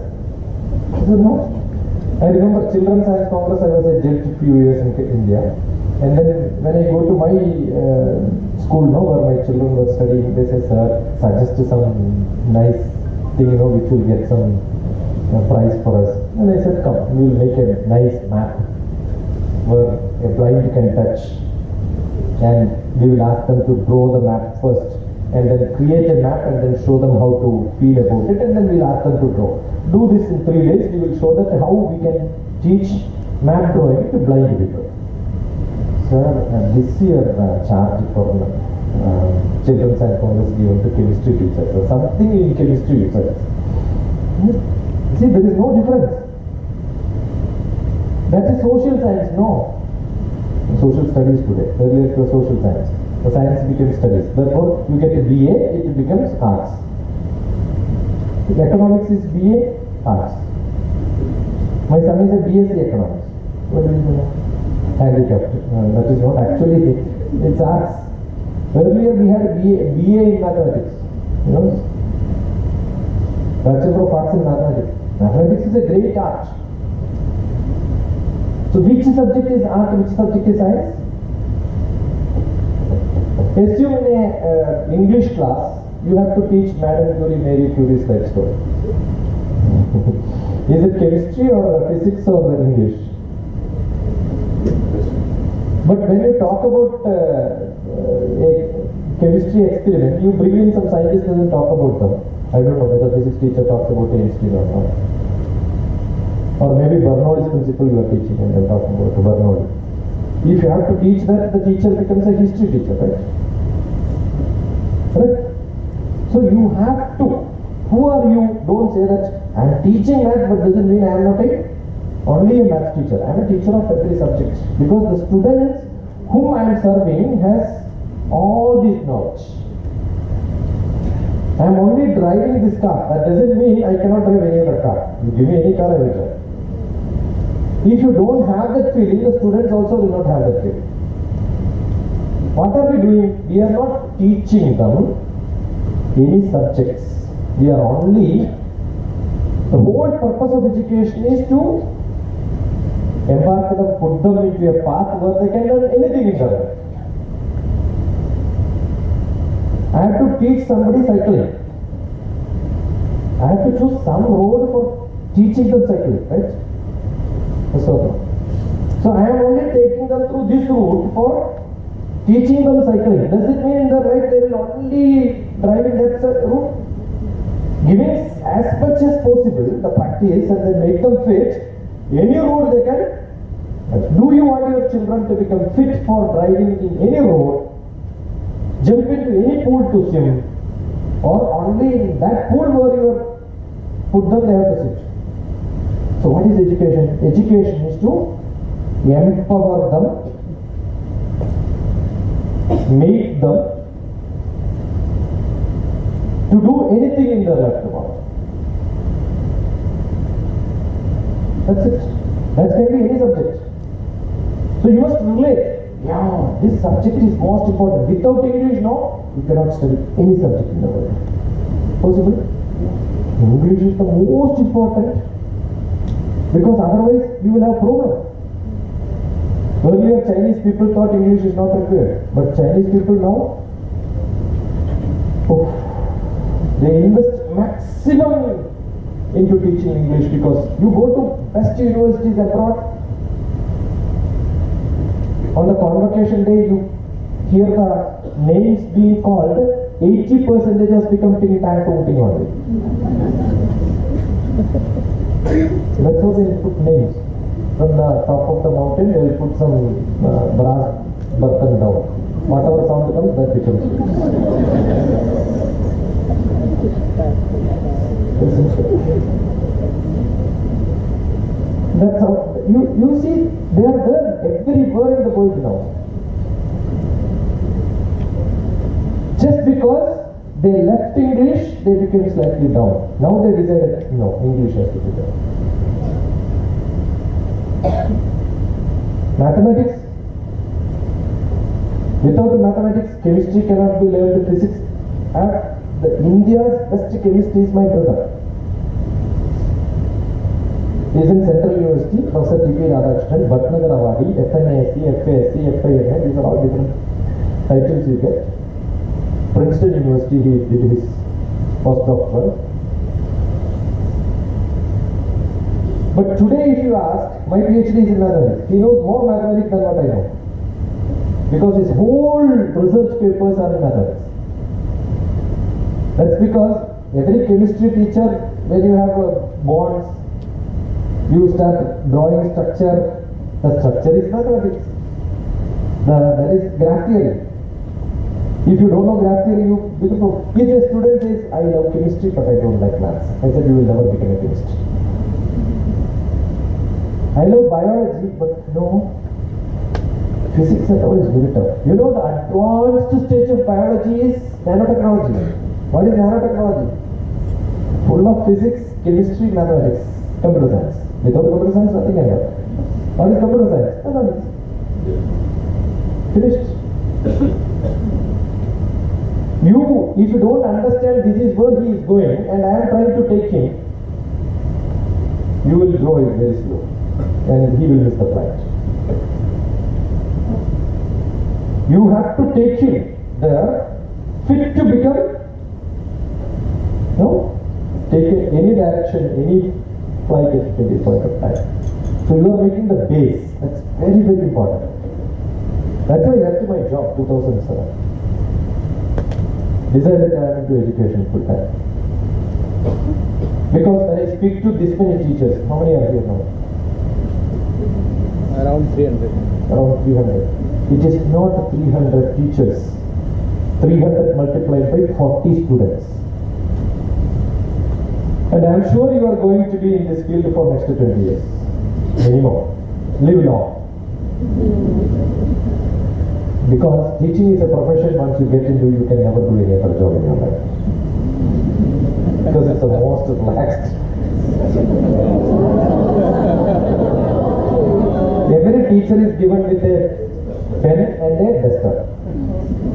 Is it not? I remember Children's Science Congress, I was a judge a few years in India. And then when I go to my school now, where my children were studying, they say, sir, suggest some nice thing, which will get some prize for us. And I said, come, we will make a nice map where a blind can touch. And we will ask them to draw the map first, and then create a map and then show them how to feel about it, and then we'll ask them to draw. Do this in 3 days. We will show that how we can teach map drawing to blind people. Sir, this year charge for children's and college given to chemistry teachers, or something in chemistry teachers. See, there is no difference. That is social science, no. Social studies today. Earlier it was social science. The science became studies. Therefore, you get a BA, it becomes arts. If economics is BA, arts. My son is a BSc economics. What do you know? Handicapped. That is not actually, it's arts. Earlier we had a BA in mathematics. Bachelor of Arts in Mathematics. Mathematics is a great art. So which subject is art, which subject is science? Assume in a English class, you have to teach Madame Curie, Marie Curie's life story. Is it chemistry or physics or English? But when you talk about a chemistry experiment, you bring in some scientists and talk about them. I don't know whether physics teacher talks about Einstein or not. Or maybe Bernoulli's principle you are teaching and then talking about Bernoulli. If you have to teach that, the teacher becomes a history teacher, right? Correct? So you have to. Who are you? Don't say that I am teaching math, but doesn't mean I am not only a math teacher. I am a teacher of every subject. Because the students whom I am serving has all this knowledge. I am only driving this car. That doesn't mean I cannot drive any other car. You give me any car, I will drive. If you don't have that feeling, the students also will not have that feeling. What are we doing? We are not teaching them any subjects. We are only, the whole purpose of education is to embark them, put them into a path where they can learn anything in their life. I have to teach somebody cycling. I have to choose some road for teaching them cycling, right? So I am only taking them through this route for teaching them cycling. Does it mean in the life they will only drive in that route? Giving as much as possible the practice and then make them fit any road they can. Do you want your children to become fit for driving in any road? Jump into any pool to swim, or only in that pool where you put them they have to sit? So what is education? Education is to empower them, make them to do anything in their life tomorrow. That's it. That can be any subject. So you must relate. Yeah, this subject is most important. Without English, no, you cannot study any subject in the world. Possible? English is the most important, because otherwise you will have problem. Earlier Chinese people thought English is not required, but Chinese people now, they invest maximum into teaching English, because you go to best universities abroad. On the convocation day, you hear the names being called, 80% has become ting tang tung ting only. That's how they put names. From the top of the mountain, they will put some brass burden down. Whatever sound comes, that becomes. That's how you see, they are there everywhere in the world now. Just because they left English, they became slightly down. Now they decided, no, English has to be there. Mathematics. Without mathematics, chemistry cannot be learned. Physics. India's best chemist is my brother. He is in Central University, Professor T.P. Radhakrishnan, Bhatnagar Awadi, FNASC, FASC, FINA, these are all different titles you get. Princeton University, he did his postdoctoral. But today if you ask, my PhD is in mathematics. He knows more mathematics than what I know. Because his whole research papers are in mathematics. That's because every chemistry teacher, when you have bonds, you start drawing structure. The structure is mathematics. That is graph theory. If you don't know graph theory, you become. If a student says, I love chemistry but I don't like maths, I said, you will never become a chemist. I love biology but no, physics and all is very tough. You know, the advanced stage of biology is nanotechnology. What is nanotechnology? Full of physics, chemistry, mathematics, computer science. Without computer science, nothing can happen. What is computer science? Mathematics. Finished. If you don't understand this is where he is going and I am trying to take him, you will grow it very slow and he will miss the flight. You have to take him there, fit to become, take it any direction, any flight at any point of time. So you are making the base. That's very, very important. That's why I left my job 2007. Decided I am into education full time. Because when I speak to this many teachers, how many are here now? Around 300. Around 300. It is not 300 teachers. 300 multiplied by 40 students. And I am sure you are going to be in this field for next 20 years. Minimum. Live long. Because teaching is a profession, once you get into, you can never do any other job in your life. Because it's the most relaxed. Every teacher is given with a pen and a duster.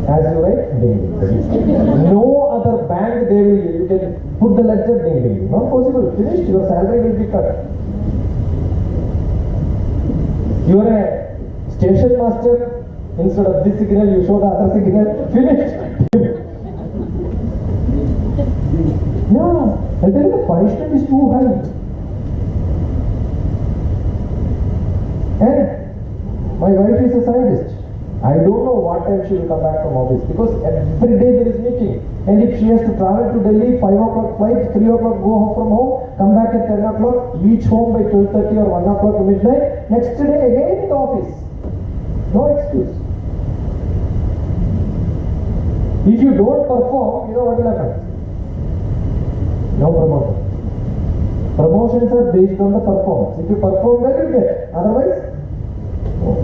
As you write, ding ding. No other bank they will, you can put the lecture, ding ding. Not possible. Finished. Your salary will be cut. You are a station master. Instead of this signal, you show the other signal. Finished. Yeah, I tell you, the punishment is too high. And my wife is a scientist. I don't know what time she will come back from office because every day there is meeting. And if she has to travel to Delhi, 5 o'clock flight, 3 o'clock go home from home, come back at 10 o'clock, reach home by 12:30 or 1 o'clock midnight, next day again in the office. No excuse. If you don't perform, you know what will happen? No promotion. Promotions are based on the performance. If you perform well, you get. Otherwise, no.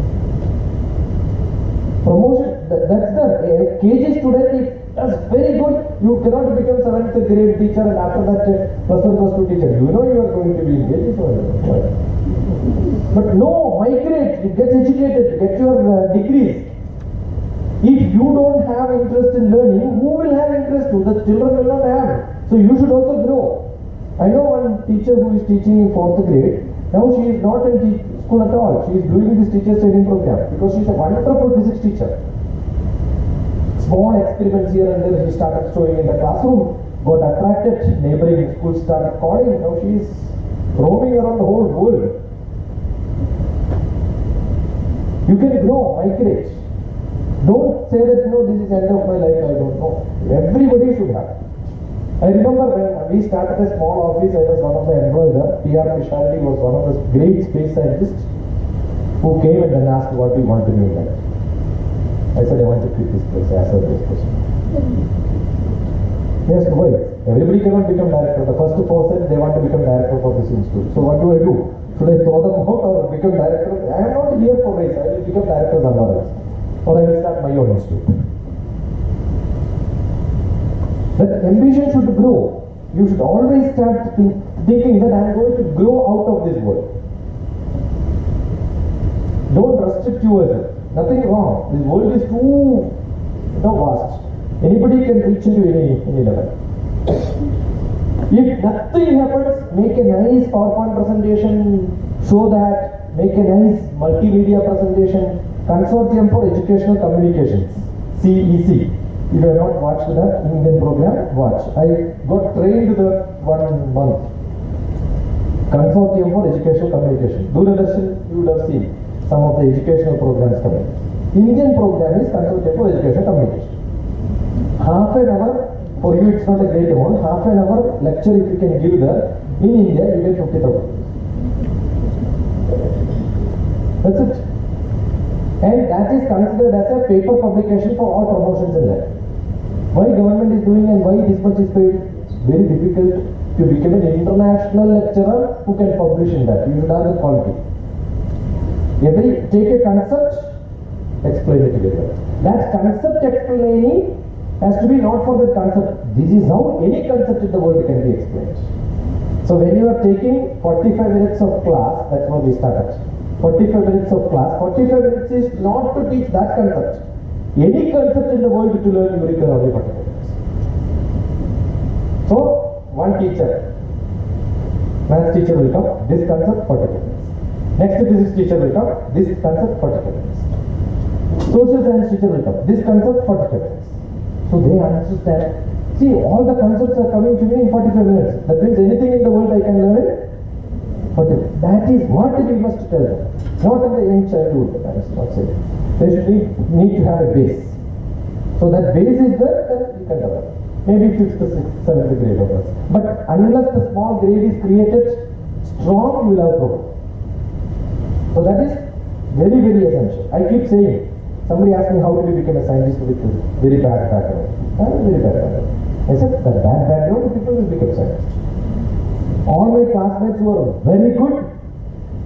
Promotion, that's the KG student, if does very good, you cannot become 7th grade teacher and after that plus 1 plus 2 teacher. You know you are going to be in KG. But no, migrate, get educated, get your degrees. If you don't have interest in learning, who will have interest? The children will not have. So you should also grow. I know one teacher who is teaching in 4th grade. Now she is not in school at all. She is doing this teacher training program because she is a wonderful physics teacher. Small experiments here and there she started showing in the classroom. Got attracted. Neighboring schools started calling. Now she is roaming around the whole world. You can grow, migrate. Don't say that, no, this is the end of my life, I don't know. Everybody should have. I remember when we started a small office, I was one of the employees there. P.R. Pishardi was one of the great space scientists who came and then asked what we want to do in life. I said, I want to quit this place as early as possible. He asked, why? Everybody cannot become director. The first 4 said they want to become director for this institute. So what do I do? Should I throw them out or become director? I am not here for race. I will become director somewhere else. Or I will start my own institute. That ambition should grow. You should always start thinking that I am going to grow out of this world. Don't restrict yourself. Nothing wrong. This world is too vast. Anybody can reach into any level. If nothing happens, make a nice PowerPoint presentation, show that, make a nice multimedia presentation, Consortium for Educational Communications, CEC. If you have not watched that Indian program, watch. I got trained the 1 month. Consortium for Educational Communication. DrTPS, you would have seen some of the educational programs coming. Indian program is Consortium for Educational Communication. Half an hour, for you it's not a great amount, half an hour lecture if you can give there, in India you get 50,000. That's it. And that is considered as a paper publication for all promotions in life. Why government is doing and why this much is paid? It's very difficult to become an international lecturer who can publish in that. You should have the quality. Take a concept, explain it together. That concept explaining has to be not for the concept. This is how any concept in the world can be explained. So when you are taking 45 minutes of class, that's what we started. 45 minutes of class, 45 minutes is not to teach that concept. Any concept in the world to learn, you require only 45 minutes. So, one teacher, math teacher will come, this concept 45 minutes. Next physics teacher will come, this concept 45 minutes. Social science teacher will come, this concept 45 minutes. So they understand, see, all the concepts are coming to me in 45 minutes. That means anything in the world I can learn it. That is what we must tell them. Not in the young childhood, that is not saying. They should need to have a base. So that base is there, then you can develop. Maybe 5th, 6th, 7th grade of us. But unless the small grade is created strong, you will have problem. So that is very, very essential. I keep saying, somebody asked me how did you become a scientist with a very bad background. I have a very bad background. I said, that bad background, people will become scientists. All my classmates who were very good,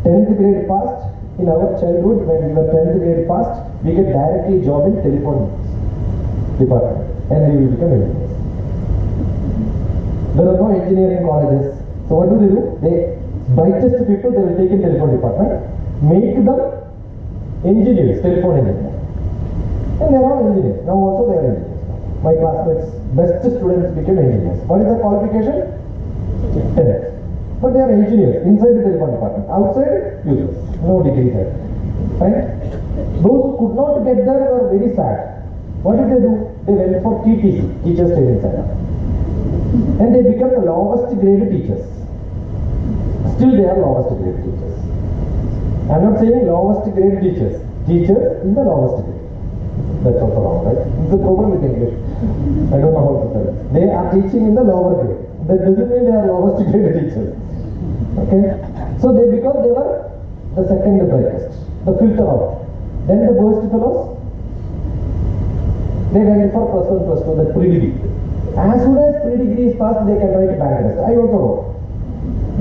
10th grade passed. In our childhood, when we were 10th grade passed, we get directly job in telephone department and we will become engineers. There are no engineering colleges. So what do? They brightest people they will take in telephone department, make them engineers, telephone engineers. And they are all engineers. Now also they are engineers. My classmates, best students became engineers. What is the qualification? 10th. But they are engineers inside the telephone department. Outside, useless. No degree there. Right? Those who could not get there were very sad. What did they do? They went for TTC, Teachers Training Center. And they become the lowest grade teachers. Still they are lowest grade teachers. I am not saying lowest grade teachers. Teachers in the lowest grade. That's also wrong, right? It's a problem with English. I don't know how to tell it. They are teaching in the lower grade. That doesn't mean they are lowest grade teachers. Okay? So because they were the second brightest, the filter out. Then the worst fellows, they went for +1, +2, that pre-degree. As soon as pre-degree is passed, they can write bank test. I also wrote.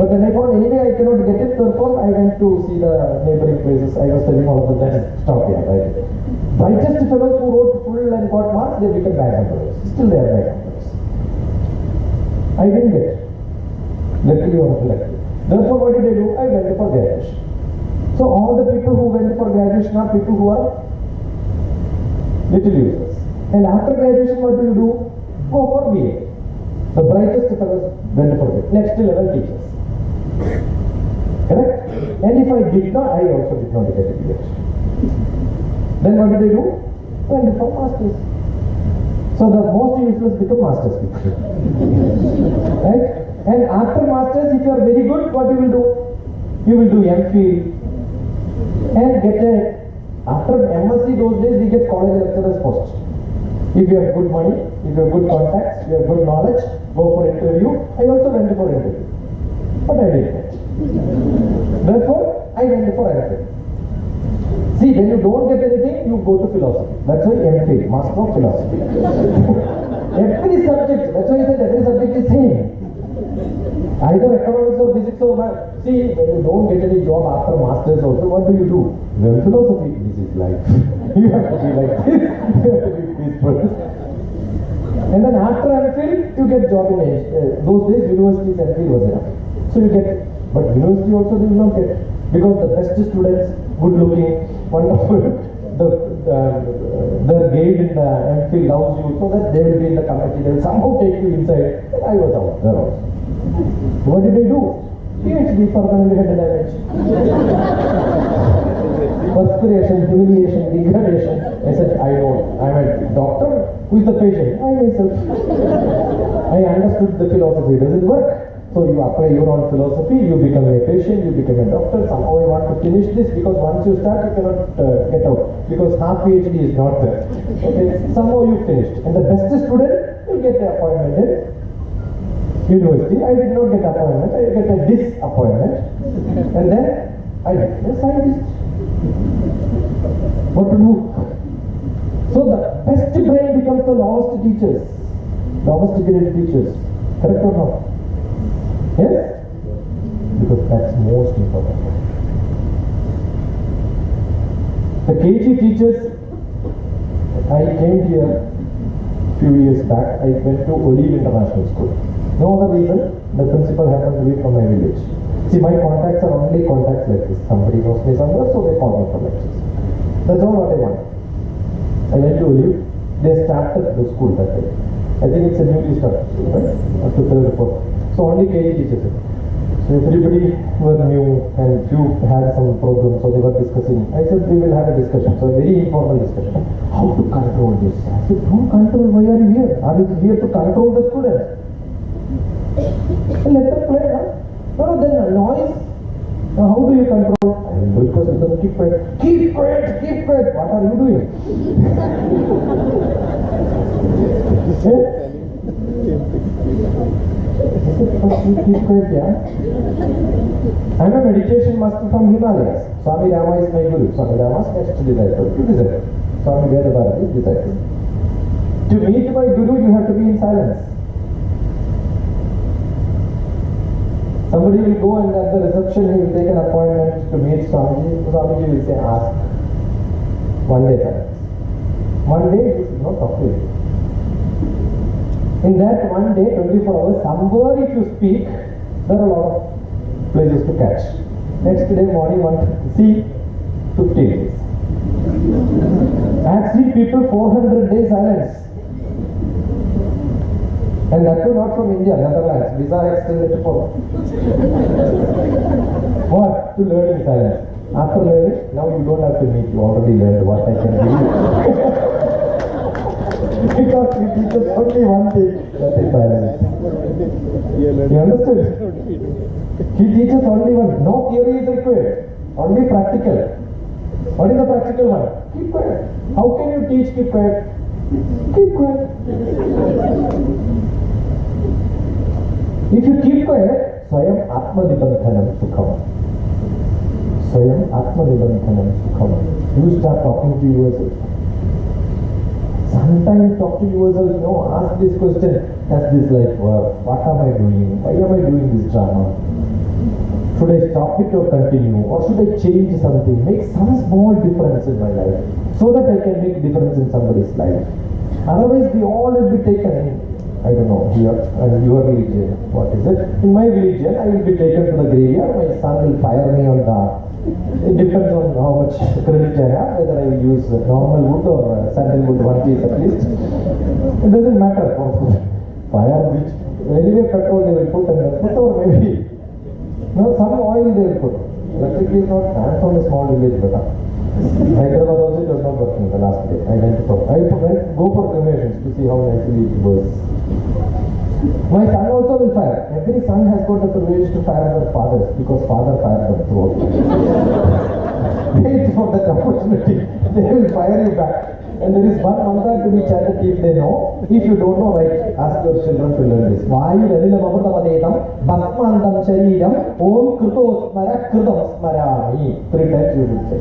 But then I found anyway I cannot get it, therefore I went to see the neighboring places. I was telling all of them that stop here, right? Brightest fellows who wrote full and got marks, they become bad employees. Still they are bad employees. I didn't get it. Luckily or unluckily. Therefore what did I do? I went for graduation. So all the people who went for graduation are people who are little useless. And after graduation what do you do? Go for BA. The brightest fellows went for it. Next level teachers. Correct? And if I did not, I also did not get a BA. Then what did I do? Went for masters. So the most useless become masters people. Right? And after masters, if you are very good, what you will do? You will do MPhil and get a, after MSc those days we get college lecturers post. If you have good money, if you have good contacts, you have good knowledge, go for interview. I also went for interview. But I didn't get. Therefore, I went for MPhil. See, when you don't get anything, you go to philosophy. That's why MPhil, Master of Philosophy. Every subject, that's why I said every subject is same. Either economics or physics or math. See, when you don't get any job after masters also, what do? Learn philosophy. This is life. You have to be like this. You have to be peaceful. And then after MPhil, you get job in those days, universities MPhil was enough. So you get, but university also they will not get. Because the best students, good looking, wonderful, their grade in the MPhil loves you, so that they will be in the committee, they will somehow take you inside. And I was out there also. What did I do? PhD for permanent head damage. Perspiration, humiliation, degradation. I said, I don't. I'm a doctor. Who is the patient? I myself. I understood the philosophy. Does it work? So you apply your own philosophy, you become a patient, you become a doctor. Somehow I want to finish this because once you start, you cannot get out. Because half PhD is not there. Okay? Somehow you finished. And the best student will get an appointment in university. I did not get appointment. I get a disappointment. And then I became a scientist. What to do? So the best brain becomes the lowest teachers. Lowest grade teachers. Correct or not? Yes? Because that's most important. The KG teachers, I came here a few years back. I went to Olive International School. No other reason, the principal happened to be from my village. See, my contacts are only contacts like this. Somebody knows me somewhere, so they call me for lectures. That's all what I want. I went to Olive. They started the school that day. I think it's a newly started school, right? Up to third or fourth. So only KG teachers. So everybody was new and few had some problems, so they were discussing. I said we will have a discussion. So a very informal discussion. How to control this? I said, don't control, why are you here? Are you here to control the students? Let them play, huh? No, then noise. Now how do you control? I will because them keep quiet. Keep quiet, keep quiet. What are you doing? Keep quiet, yeah. I'm a meditation master from Himalayas. Swami Rama is my guru. Swami Rama's next disciple. Swami Vedabharati is disciple. To meet my guru, you have to be in silence. Somebody will go and at the reception he will take an appointment to meet Swamiji. Swamiji will say, ask. One day silence. One day he should not talk to you. In that one day, 24 hours, somewhere if you speak, there are a lot of places to catch. Next day morning, see 15 days. I have seen people 400 days silence. And that too not from India, Netherlands. Visa extended for what? To learn in silence. After learning, now you don't have to meet. You already learned what I can give you. Because we teach us only one thing, that is silence. You understood? He teaches only one. No theory is required. Only practical. What is the practical one? Keep quiet. How can you teach keep quiet? Keep quiet. If you keep quiet, Swayam Atma Nibandhanam Sukham. Swayam Atma Nibandhanam Sukham. You start talking to yourself. Sometimes talk to yourself, ask this question, does this life work? What am I doing? Why am I doing this drama? Should I stop it or continue? Or should I change something? Make some small difference in my life so that I can make difference in somebody's life. Otherwise, we all will be taken in, I don't know, here and your religion. What is it? In my religion, I will be taken to the graveyard. My son will fire me on the. It depends on how much credit I have, whether I will use normal wood or sandalwood one piece at least. It doesn't matter for fire which. Anyway, petrol they will put and put or maybe. No, some oil they will put. Electricity is not. I am from a small village, but Hyderabad also it was not working the last day. I went to go for cremations to see how nicely it goes. My son also will fire. Every son has got the privilege to fire their fathers because father fired them throughout. Wait for that opportunity. They will fire you back. And there is one mantra to be chanted if they know. If you don't know, right, ask your children to learn this. Vayu Ranilam Amritamadedam Bhasmandam Sharidam Om Krito Smara Kritam Smarami. 3 times you should say.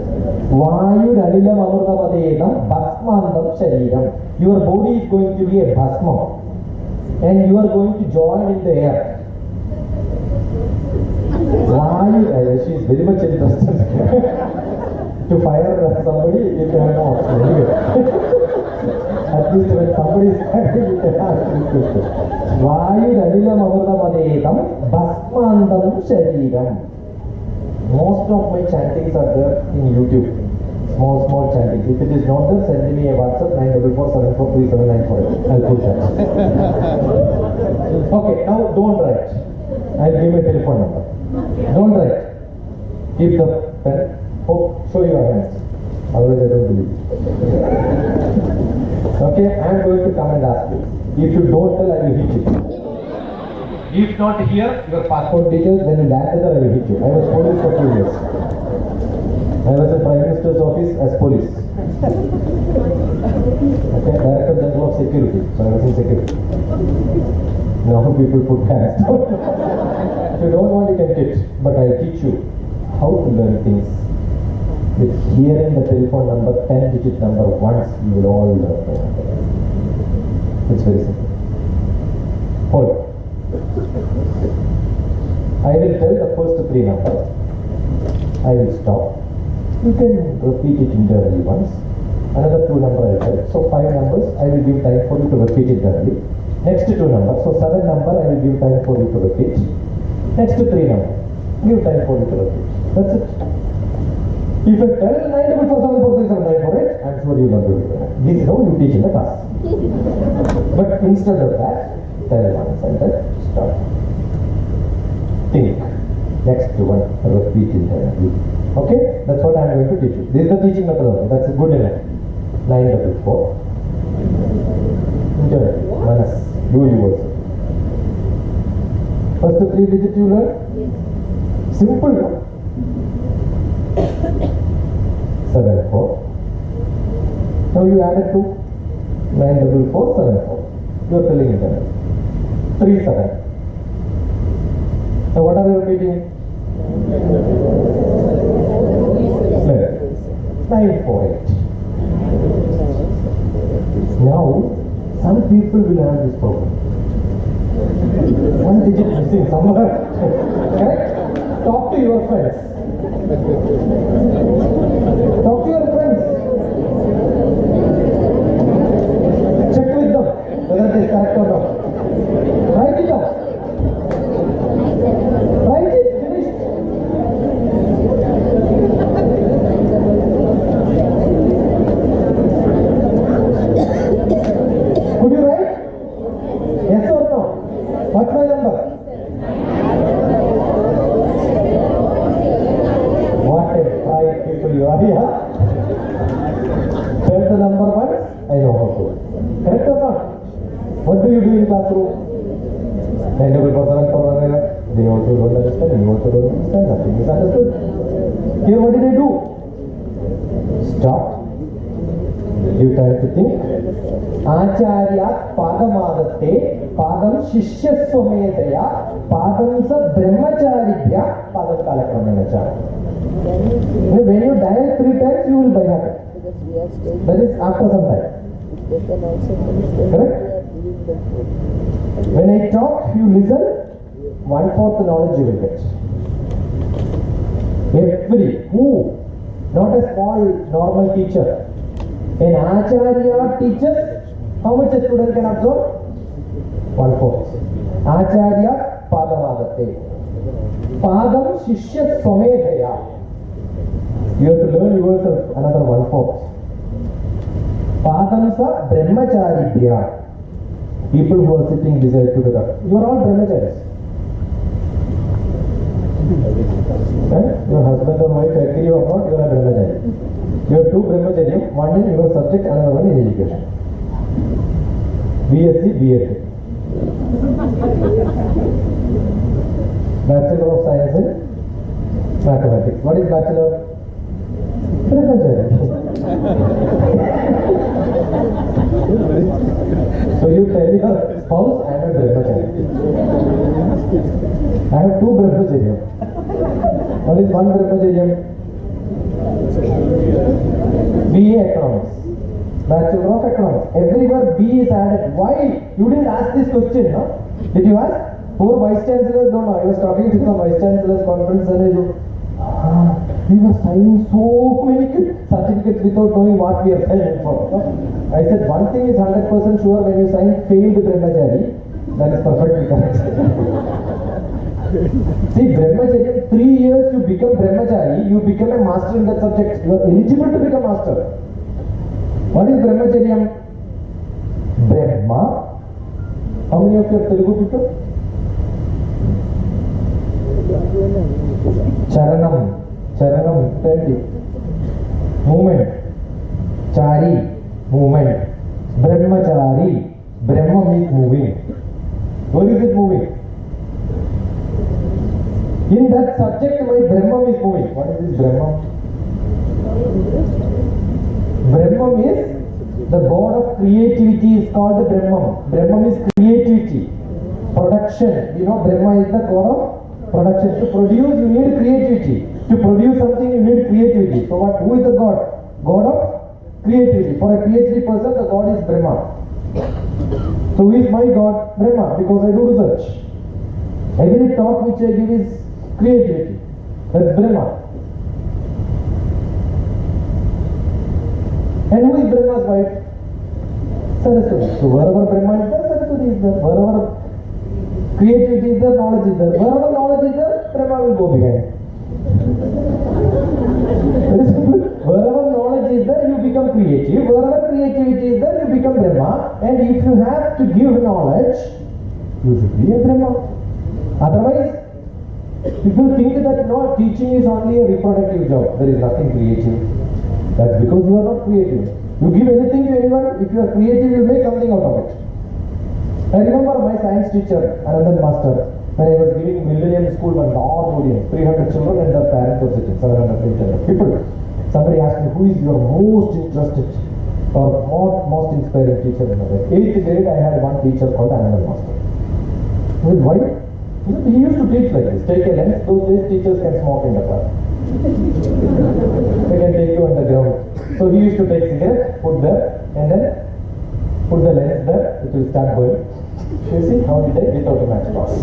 Vayu Ranilam Amritamadedam Bhasmandam Sharidam. Your body is going to be a bhasma. And you are going to join in the air. Why? She is very much interested to fire somebody if you have no option. Anyway. At least when somebody is firing, you can ask this question. Vayu Ranilam Amritamadedam Bhasmandam Sharidam. Most of my chantings are there in YouTube. Small chantings. If it is not there, send me a WhatsApp 944743794. I'll put that. Okay, now don't write. I'll give my telephone number. Don't write. Keep the pen. Oh, show your hands. Otherwise I don't believe. Okay, I'm going to come and ask you. If you don't tell, I will hit you. If not here, your passport details, when you land there, I will hit you. I was police for 2 years. I was in Prime Minister's office as police. Okay, Director General of Security. So I was in security. Now people put hands down. If you don't want, you can teach. But I teach you how to learn things. With hearing the telephone number, 10-digit number once, you will all learn. It's very simple. Hold. I will tell the first 3 numbers. I will stop. You can repeat it internally once. Another 2 numbers I will tell. So 5 numbers, I will give time for you to repeat internally. Next 2 numbers, so 7 number, I will give time for you to repeat. Next 3 numbers, give time for you to repeat. That's it. If I tell 944743798, I'm sure you will not do it. This is how you teach in the class. But instead of that, tell one sentence, stop. Think. Next one, repeat internally. Okay? That's what I'm going to teach you. This is the teaching methodology. That's good enough. 944. Internally. Manas. Do yours. First 3 digits you learn? Yes. Simple, no? 74. Now you added to 94474. You are telling internally. 37. Now what are you repeating? 948. Now, some people will have this problem. 1 digit missing somewhere. Correct? Talk to your friends. Talk to your friends. Check with them whether it is correct or not. Write it down. Write it. Finished. Could you write? Yes or no? What's my number? What a bright people you are, yeah? Tell the number once, I know how to. Correct or not? What do you do in classroom? 94474, they also don't understand, you also don't understand, nothing is understood. Here what did I do? Stop. Give time to think. Acharya Padamadatte Padam Shishya Swamedaya Padam Sa Brahmacharibhya Padam Kalakramanacha. When you dial 3 times, you will buy heart. That is after some time. Correct? When I talk, you listen, 1/4 knowledge you will get. Every, who? Not a small normal teacher. An Acharya teaches, how much a student can absorb? 1/4. Acharya Padamadatte. Padam Shishya Swamedaya. You have to learn yourself another 1/4. Padam Sa Brahmacharibhya. People who are sitting beside together. You are all brahmacharis. Right? Your husband or wife, agree or not, you are a brahmachari. You have 2 brahmacharya, one in your subject, another one in education. BSc, BSc. Bachelor of Science in Mathematics. What is Bachelor? Brahmachari. So you tell your spouse, I am a brahmachari. I have 2 brahmacharya. What is 1 brahmacharya? BA Economics. Bachelor of Economics. Everywhere B is added. Why? You didn't ask this question, no? Did you ask? 4 vice chancellors don't know. I was talking to some vice chancellors conference and we were signing so many certificates without knowing what we are signing for. I said one thing is 100% sure, when you sign failed brahmachari, that is perfectly correct. See, brahmacharya, 3 years you become brahmachari, you become a master in that subject. You are eligible to become master. What is brahmacharya? Brahma. How many of you are Telugu people? Charanam, Charanam, 20. Movement. Chari, movement. Brahmachari, Brahma means moving. Where is it moving? In that subject, my Brahma is moving. What is this Brahma? Brahma is the god of creativity is called Brahma. Brahma is creativity. Production. You know, Brahma is the god of production. To produce, you need creativity. To produce something, you need creativity. So what? Who is the god? God of creativity. For a PhD person, the god is Brahma. So who is my god? Brahma, because I do research. Every talk which I give is creativity. That's Brahma. And who is Brahma's wife? Saraswati. So wherever Brahma is there, Saraswati is there. Wherever creativity is there, knowledge is there. Wherever knowledge is there, Brahma will go behind. Very simple. Wherever knowledge is there, you become creative. Wherever creativity is there, you become Brahma. And if you have to give knowledge, you should be a Brahma. Otherwise, if you think that no, teaching is only a reproductive job, there is nothing creative. That's because you are not creative. You give anything to anyone, if you are creative, you make something out of it. I remember my science teacher, Anandan Master, when I was giving Millennium School one large audience, 300 children and their parents were sitting, 700 people. Somebody asked me, who is your most interested or most inspiring teacher in the life? 8th grade, I had one teacher called Anandan Master. I said, why? He used to teach like this. Take a lens. Those days teachers can smoke in the class. They can take you on the ground. So he used to take cigarette, put there, and then put the lens there. It will start burning. You see how did I without a matchbox?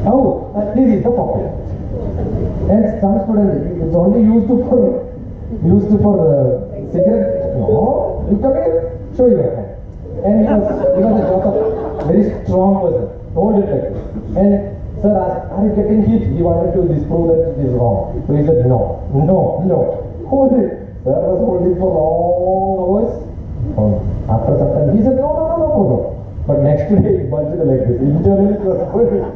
How? This is the popular. And some students, it's only used for cigarette. No, you come here, show your hand. And he was a Joseph, very strong person. Hold it like this. And sir asked, are you getting heat? He wanted to disprove that it is wrong. So he said, no. Hold it. Sir was holding for long hours. After some time, he said, no problem. But next day, it bulged like this. Internally, it was holding.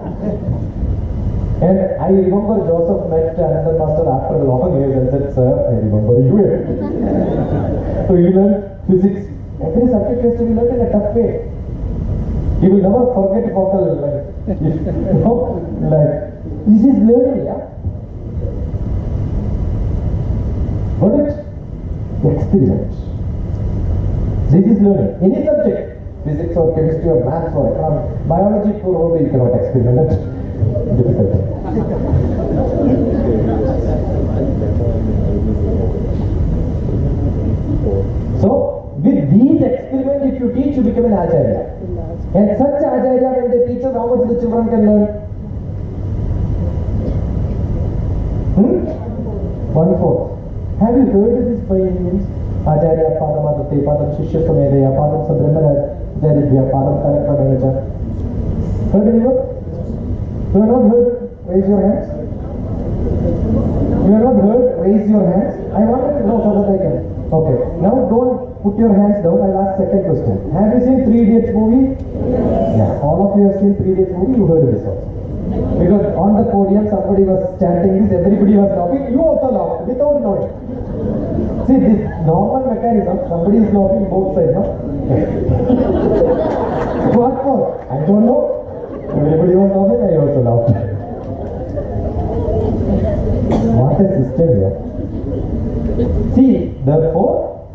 And I remember Joseph met Anandan Master after a long years and said, sir, I remember you. So he learned physics. Every subject has to be learned in a tough way. He will never forget vocal like this is learning, yeah. Got it? Experiment. This is learning. Any subject, physics or chemistry or maths or economics, biology, probably you cannot experiment it. Difficult. So, with these experiments, if you teach, you become an acharya. And such acharya, when they teach us, how much the children can learn? 1/4. Have you heard this by any means? Acharya Padam Adate, Padam Shishya Samedeya, Padam Sabrahmana, Padam Karakra Manager. Heard anyone? You have not heard? Raise your hands. You have not heard? Raise your hands. I wanted to know so that I can. Okay. Now don't put your hands down. I'll ask second question. Have you seen 3 Idiots movie? Yeah. All of you have seen 3 Idiots movie. You heard this also. Because on the podium somebody was chanting this, everybody was laughing. You also laughed without knowing. See, this normal mechanism, somebody is laughing both sides, no? What for? I don't know. Everybody was laughing, I also laughed. What a system here. See, therefore,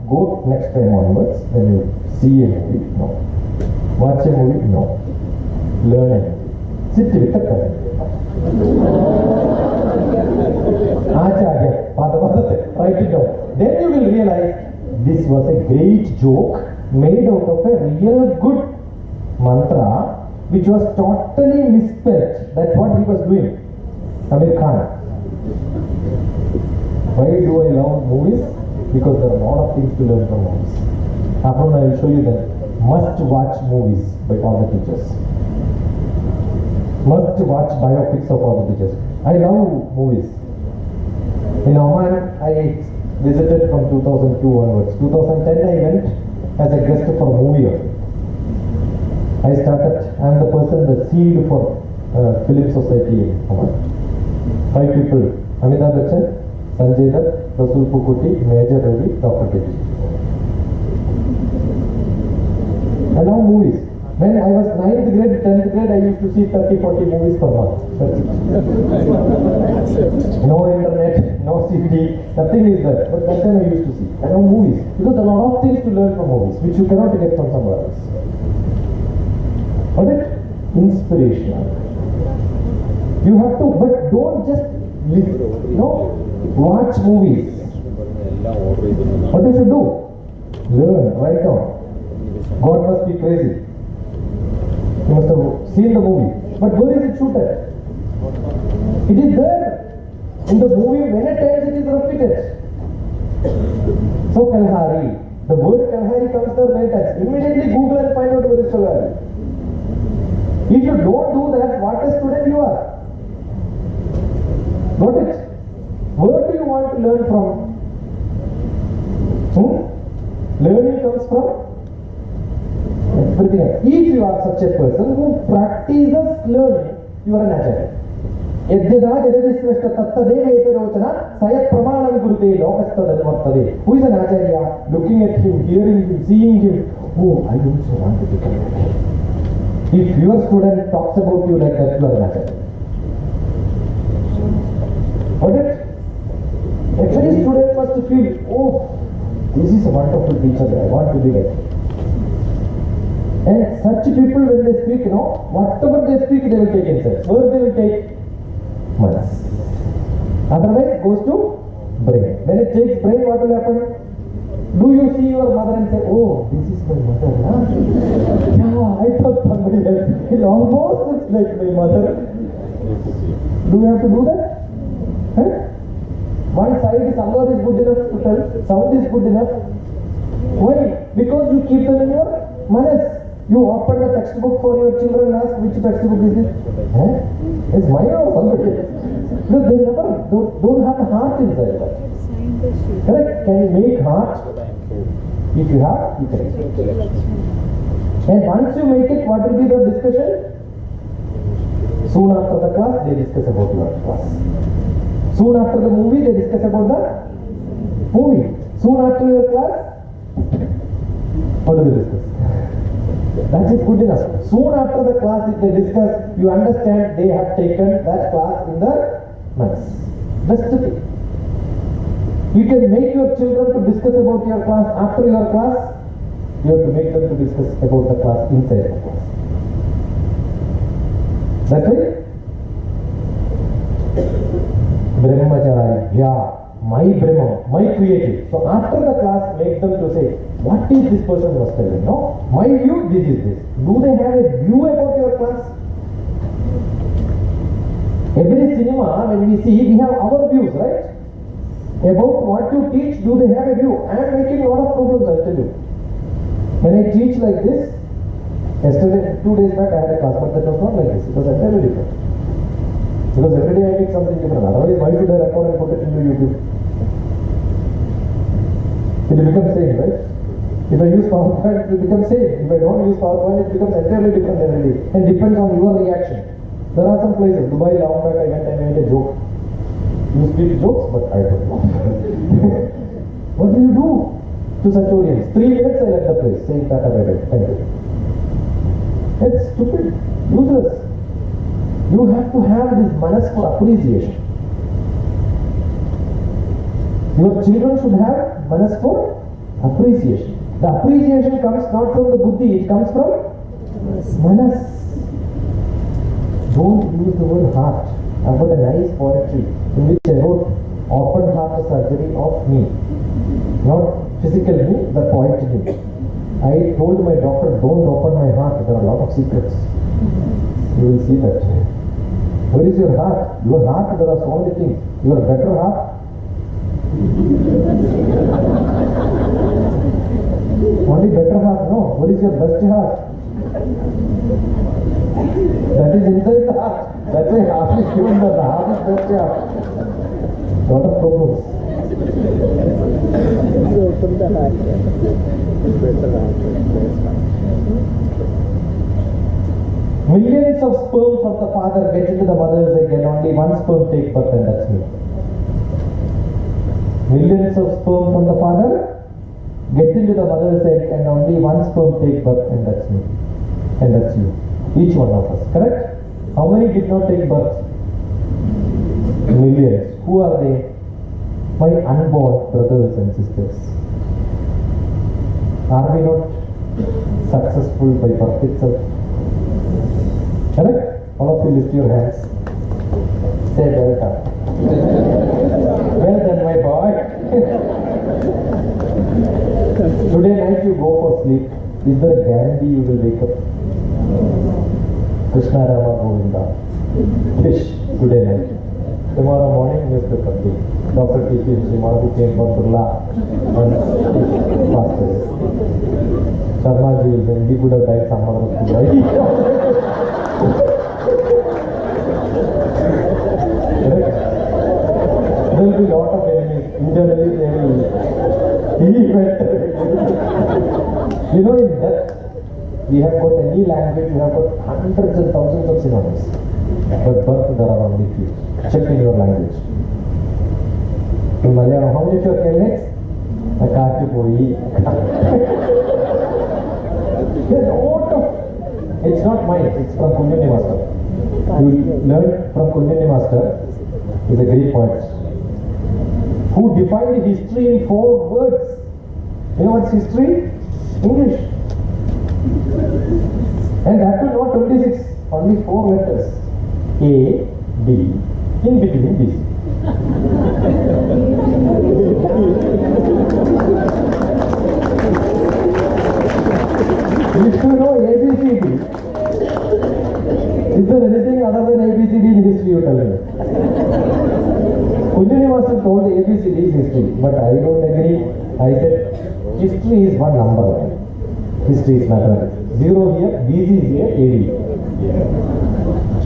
go next time onwards, when you see a movie, no. Watch a movie, no. Learn it. Sit with the parent. Acharya, write it down. Then you will realize this was a great joke made out of a real good mantra which was totally misspelled. That's what he was doing. Amir Khan. Why do I love movies? Because there are a lot of things to learn from movies. After I will show you that must-watch movies by all the teachers. Must-watch biopics of all the teachers. I love movies. In Oman, I visited from 2002 onwards. 2010 I went as a guest for movie. I am the person, the seed for Film Society in Oman. 5 people: Amitabh Bachchan, Sanjay Dutt, Rasool Pukuti, Major Ravi, DrTPS. And now movies. When I was 9th grade, 10th grade, I used to see 30-40 movies per month. That's it. No internet, no CD, nothing is there. But that time I used to see. I know movies. Because there are a lot of things to learn from movies, which you cannot get from somewhere else. Got it? Inspirational. You have to, but don't just watch movies. What you should do? Learn, write down. God must be crazy. You must have seen the movie. But where is it shooted? It is there. In the movie, many times it is repeated. So Kalhari. The word Kalhari comes there many times. Immediately Google and find out where is Kalhari. If you don't do that, what a student you are. Got it? Where do you want to learn from? Learning comes from everything else. If you are such a person who practices learning, you are an acharya. Yajyada jagadishreshta tattadevete rochana sayat pramanam gurute lokastadanivartade. Who is an acharya? Looking at him, hearing him, seeing him. Oh, I also want to become like him. If your student talks about you like that, you are an acharya. Got it? Every student must feel, oh, this is a wonderful teacher, I want to be like him. And such people, when they speak, whatever they speak, they will take inside. Where they will take? Manas. Otherwise, it goes to brain. When it takes brain, what will happen? Do you see your mother and say, oh, this is my mother, huh? Yeah, I thought somebody else. It almost looks like my mother. Do you have to do that? Huh? One side is Samgar is good enough to tell, sound is good enough. Why? Because you keep them in your manas. You open a textbook for your children and ask, which textbook is it? It's mine or somebody else? Because they never don't have a heart inside that. Correct? Can you make heart? If you have, you can. And once you make it, what will be the discussion? Soon after the class, they discuss about your class. Soon after the movie, they discuss about the movie. Soon after your class, what do they discuss? That is good enough. Soon after the class, if they discuss, you understand they have taken that class in the maths. Best thing. You can make your children to discuss about your class after your class. You have to make them to discuss about the class inside the class. That's it. Brahmachari, yeah, my Brahma, my creative. So after the class, make them to say, what is this person was telling? No, my view, this is this. Do they have a view about your class? Every cinema, when we see, we have our views, right? About what you teach, do they have a view? I am making a lot of problems, I'll tell you. When I teach like this, yesterday, 2 days back, I had a class, but that was not like this. It was entirely different. Because every day I make something different. Otherwise, why should I record and put it into YouTube? It will become same, right? If I use PowerPoint, it will become same. If I don't use PowerPoint, it becomes entirely different every day. And depends on your reaction. There are some places. Dubai, long back, I made a joke. You speak jokes, but I don't know. What do you do to such audience? 3 minutes I left the place, saying Tata bye-bye. Thank you. It's stupid, useless. You have to have this manas for appreciation. Your children should have manas for appreciation. The appreciation comes not from the buddhi, it comes from manas. Don't use the word heart. I've got a nice poetry in which I wrote open heart surgery of me. Not physical me, the poet me. I told my doctor, don't open my heart, there are a lot of secrets. You will see that. Where is your heart? Your heart, there are so many things. Your better heart. Only better heart, no. What is your best heart? That is inside the heart. That's why heart is given the heart is best heart. Lot of problems. You open the heart. Better heart. Millions of sperm from the father get into the mother's egg and only one sperm takes birth, and that's me. Millions of sperm from the father get into the mother's egg and only one sperm takes birth, and that's me. And that's you. Each one of us. Correct? How many did not take birth? Millions. Who are they? My unborn brothers and sisters. Are we not successful by birth itself? Correct? All of you lift your hands. Say welcome. Well done, my boy. Today night you go for sleep. Is there a guarantee you will wake up? Krishna Rama Govinda. Fish. Good day night. Tomorrow morning newspaper day. DrTPS came for Burla and fastest. Sharmaji will say he could have died some other school, right? There will be a lot of enemies. Internally they will you know, in death, we have got any language, we have got hundreds and thousands of synonyms. But birth, there are only few. Check in your language. In Malayalam, how many of you are careless? There's a lot of. It's not mine, it's from Kunjani Master. You learn from Kunjani Master, he's a Greek poet, who defined history in 4 words. You know what's history? English. And that too not 26, only 4 letters. A, B, in between this. If you know ABCD, is there anything other than ABCD in history you tell me? Kunjani Master told ABCD is history, but I don't agree. I said history is one number. History is mathematics. 0 here, BC is here, AD.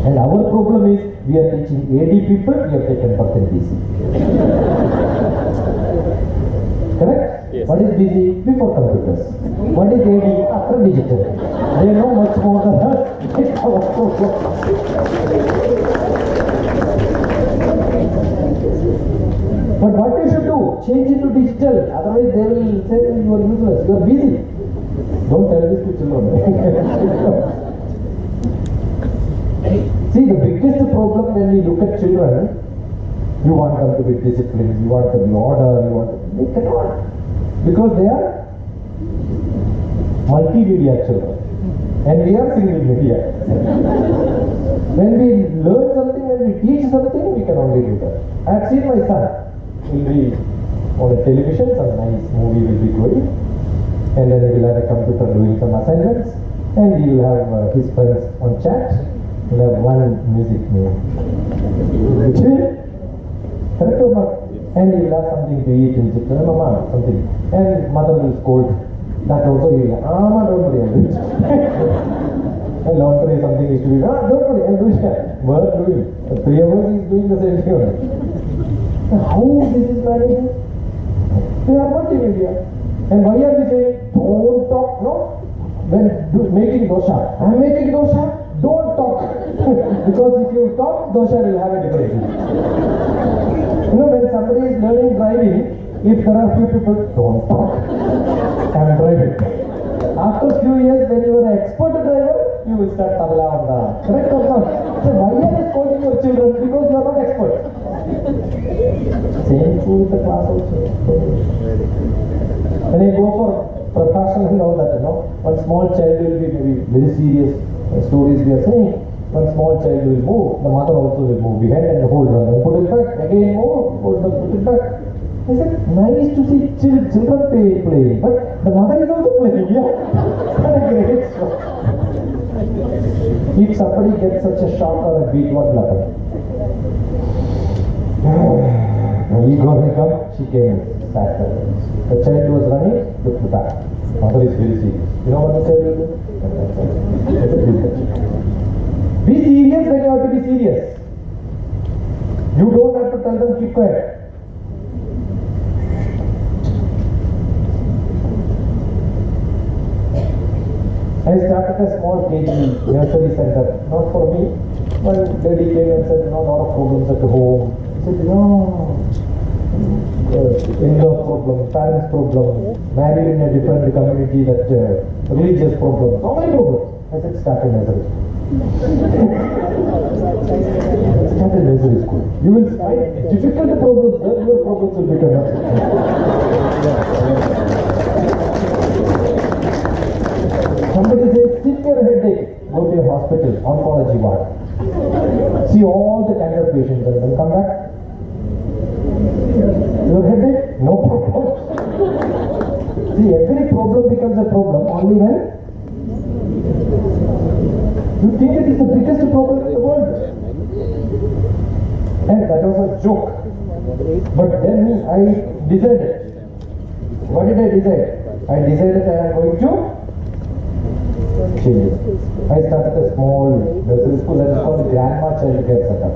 And our problem is we are teaching AD people, we have taken birth in BC. Correct? Yes. What is BC? Before computers. What is AD? After digital. They know much more than us. It's our problem. But what you should do? Change it to digital. Otherwise they will say you are useless. You are busy. Don't tell this to children. See, the biggest problem when we look at children, you want them to be disciplined, you want them to be order, they cannot. Because they are multimedia children. And we are single media. When we learn something, when we teach something, we can only do that. I have seen my son. He'll be on a television, some nice movie will be going. And then he will have a computer doing some assignments. And he will have his friends on chat. He'll have one music name. Correct or not? And he will have something to eat and sit. Mama, something. And mother will scold. That also he will have. Mama, don't worry, I'll do it. And laundry, something is to be. Don't worry, I'll do it. Work doing. 3 hours he is doing the same thing. How this is managing? They are multimedia. And why are we saying, don't talk, no? When making dosha, I'm making dosha, don't talk. Because if you talk, dosha will have a different thing. You know, when somebody is learning driving, if there are few people, don't talk. I'm driving. After few years, when you are an expert driver, you will start tabla on the. Correct or not? So why are you scolding your children? Because you are not expert. Same thing with the class also. When I go for profession and all that, you know, one small child will be very serious stories we are saying. One small child will move, the mother also will move behind and hold her and put it back. Again move, hold her, put it back. I said, nice to see children playing, but the mother is also playing, yeah. Great. If somebody gets such a shock or a beat, what will happen? He got me come, she came and sat there. The child was running, looked back. Mother is very serious. You know what the child will do? Be serious when you have to be serious. You don't have to tell them keep quiet. I started started a small KG nursery center, not for me. One lady came and said, a lot of problems at home. I said, in-law problem, parents problem, married in a different community, that religious problem, so many problems. I said, start a nursery. Start a nursery school. You will find difficult problems, then your problems will become nothing. Somebody says, severe headache, go to your hospital, oncology ward. See all the cancer patients and then come back. Your headache? No problem. See, every problem becomes a problem only when you think it is the biggest problem in the world. And that was a joke. But then I decided. What did I decide? I decided I am going to change it. I started a small nursery school that is called Grandma Child Care Center.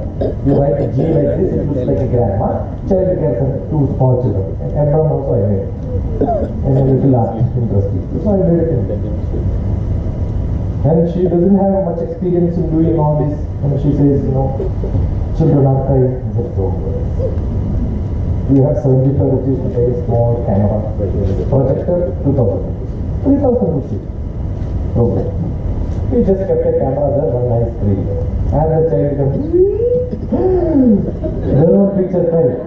You write a G like this, it looks like a grandma. Child Care Center, 2 small children. And Abraham also I made. And a little art, interesting. So I made it in that. And she doesn't have much experience in doing all this. And she says, children are crying. I said, don't worry. You have 75 rupees to pay a small camera. Projector, 2,000 rupees. 3,000 rupees. Okay. We just kept a camera there, one nice screen. And the child comes, their own picture cry.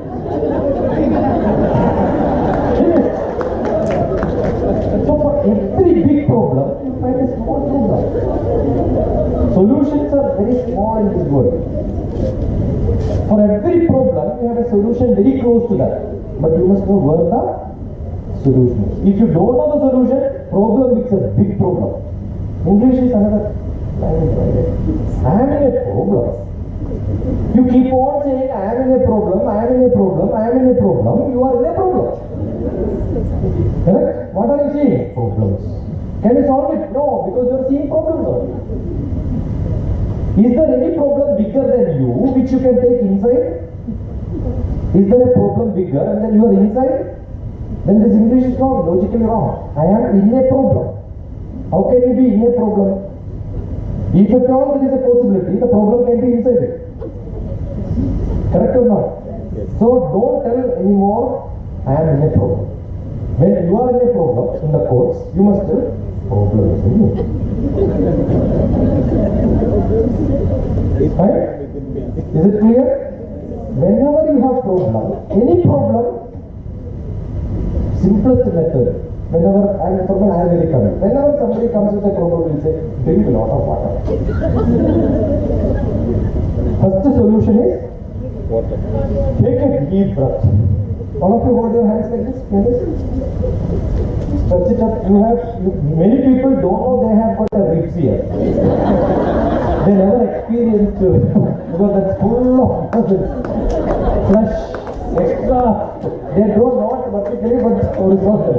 So for every big problem, you find a small problem. Solutions are very small in this world. For every problem, you have a solution very close to that. But you must know where the solution is. If you don't know the solution, problem becomes a big problem. English is another language. I am in a problem. You keep on saying, I am in a problem, I am in a problem, I am in a problem. You are in a problem. Correct? What are you seeing? Problems. Can you solve it? No, because you are seeing problems only. Is there any problem bigger than you which you can take inside? Is there a problem bigger and then you are inside? Then this English is wrong, logically wrong. I am in a problem. How can you be in a problem? If at all there is a possibility, the problem can be inside it. Correct or not? So don't tell anymore, I am in a problem. When you are in a problem in the courts, you must tell, problem is in you. Right? Is it clear? Whenever you have problem, any problem, simplest method. Whenever from an Ayurvedic coming, whenever somebody comes with a problem, we'll say, drink a lot of water. First solution is water. Take a deep breath. All of you hold your hands like this. Stretch it up. Many people don't know they have got a ribs here. They never experienced it because that's full of flesh, extra. They don't know it vertically but horizontal.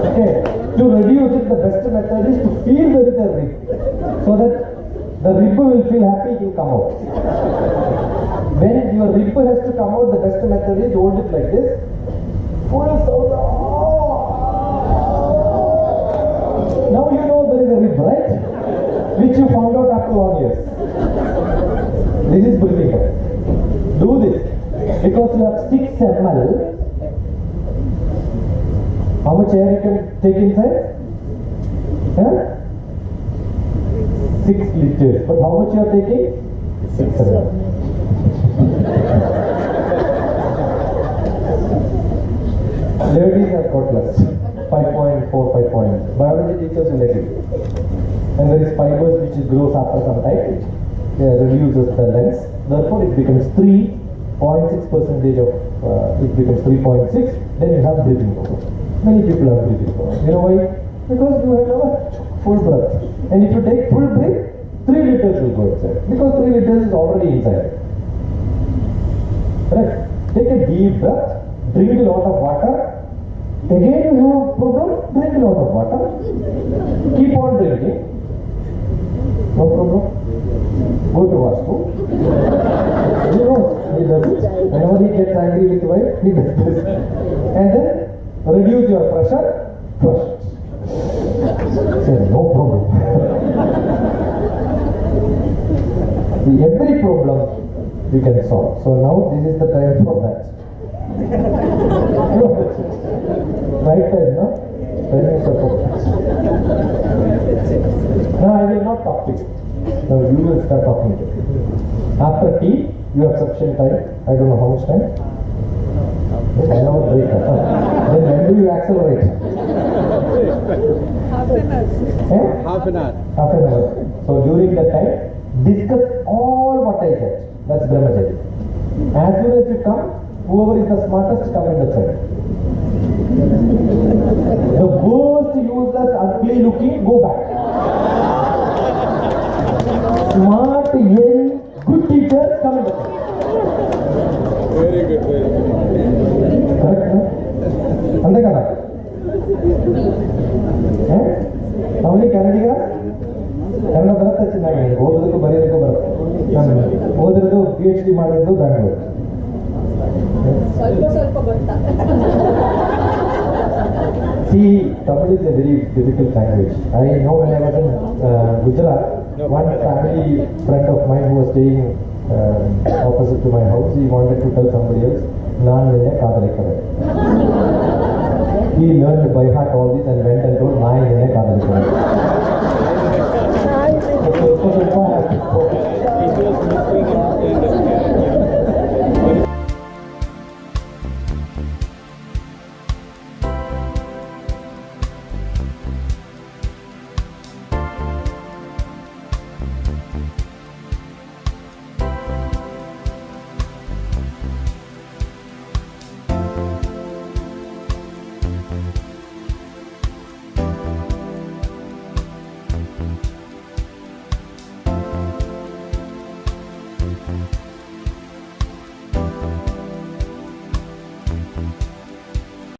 Okay. To reduce it, the best method is to feel there is a rib, so that the rib will feel happy, it will come out. When your rib has to come out, the best method is hold it like this. Full sound. Now you know there is a rib, right? Which you found out after long years. This is breathing. Do this. Because you have 6 ml. How much air you can take inside? 6 liters. But how much you are taking? 6 ml. Ladies have got less. 5.4, 5 points. Biology teachers will agree. And there is fibers which grows after some time. It reduces the length. Therefore, it becomes 3.6% of, it becomes 3.6. Then you have breathing problem. Many people have breathing problem. You know why? Because you have a full breath. And if you take full breath, 3 liters will go inside. Because 3 liters is already inside. Correct? Take a deep breath. Drink a lot of water. Again you have problem, drink a lot of water. Keep on drinking. No problem. Go to washroom. You know, he does it. Whenever he gets angry with wife, he does this. And then reduce your pressure, flush. Say, no problem. Every problem we can solve. So now this is the time for that. Right time, no? Timing for that. No, I will not talk to you. Now you will start talking to me. After tea, you have sufficient time. I don't know how much time. 1 hour break. Then when do you accelerate? Half an hour. Eh? Half an hour. Half an hour. So during that time, discuss all what I said. That's Brahmacharya. As soon as you come, whoever is the smartest, come in the side. The most useless, ugly looking, go back. Smart, young, good teachers, come in the side. Very good, very good. Correct, no? అంతే కదా ಅವನಿಗೆ ಕನ್ನಡಿಗ ಕನ್ನಡ ಬರುತ್ತೆ ಚೆನ್ನಾಗಿ ಓದೋದಕ್ಕೂ ಬರೆಯೋದಕ್ಕೂ ಬರುತ್ತೆ ನಾನು ಓದಿರೋದು PhD ಮಾಡಿರೋದು ಬ್ಯಾಂಗ್ಳೂರು ಸ್ವಲ್ಪ ಗೊತ್ತಾ See, Tamil is a very difficult language. I know when I was in Gujarat, one family friend of mine who was staying opposite to my house, he wanted to tell somebody else, Naan ninne kaadalikkave. He learned by heart all this and went and told, Naan ninne kaadalikkave. So I have to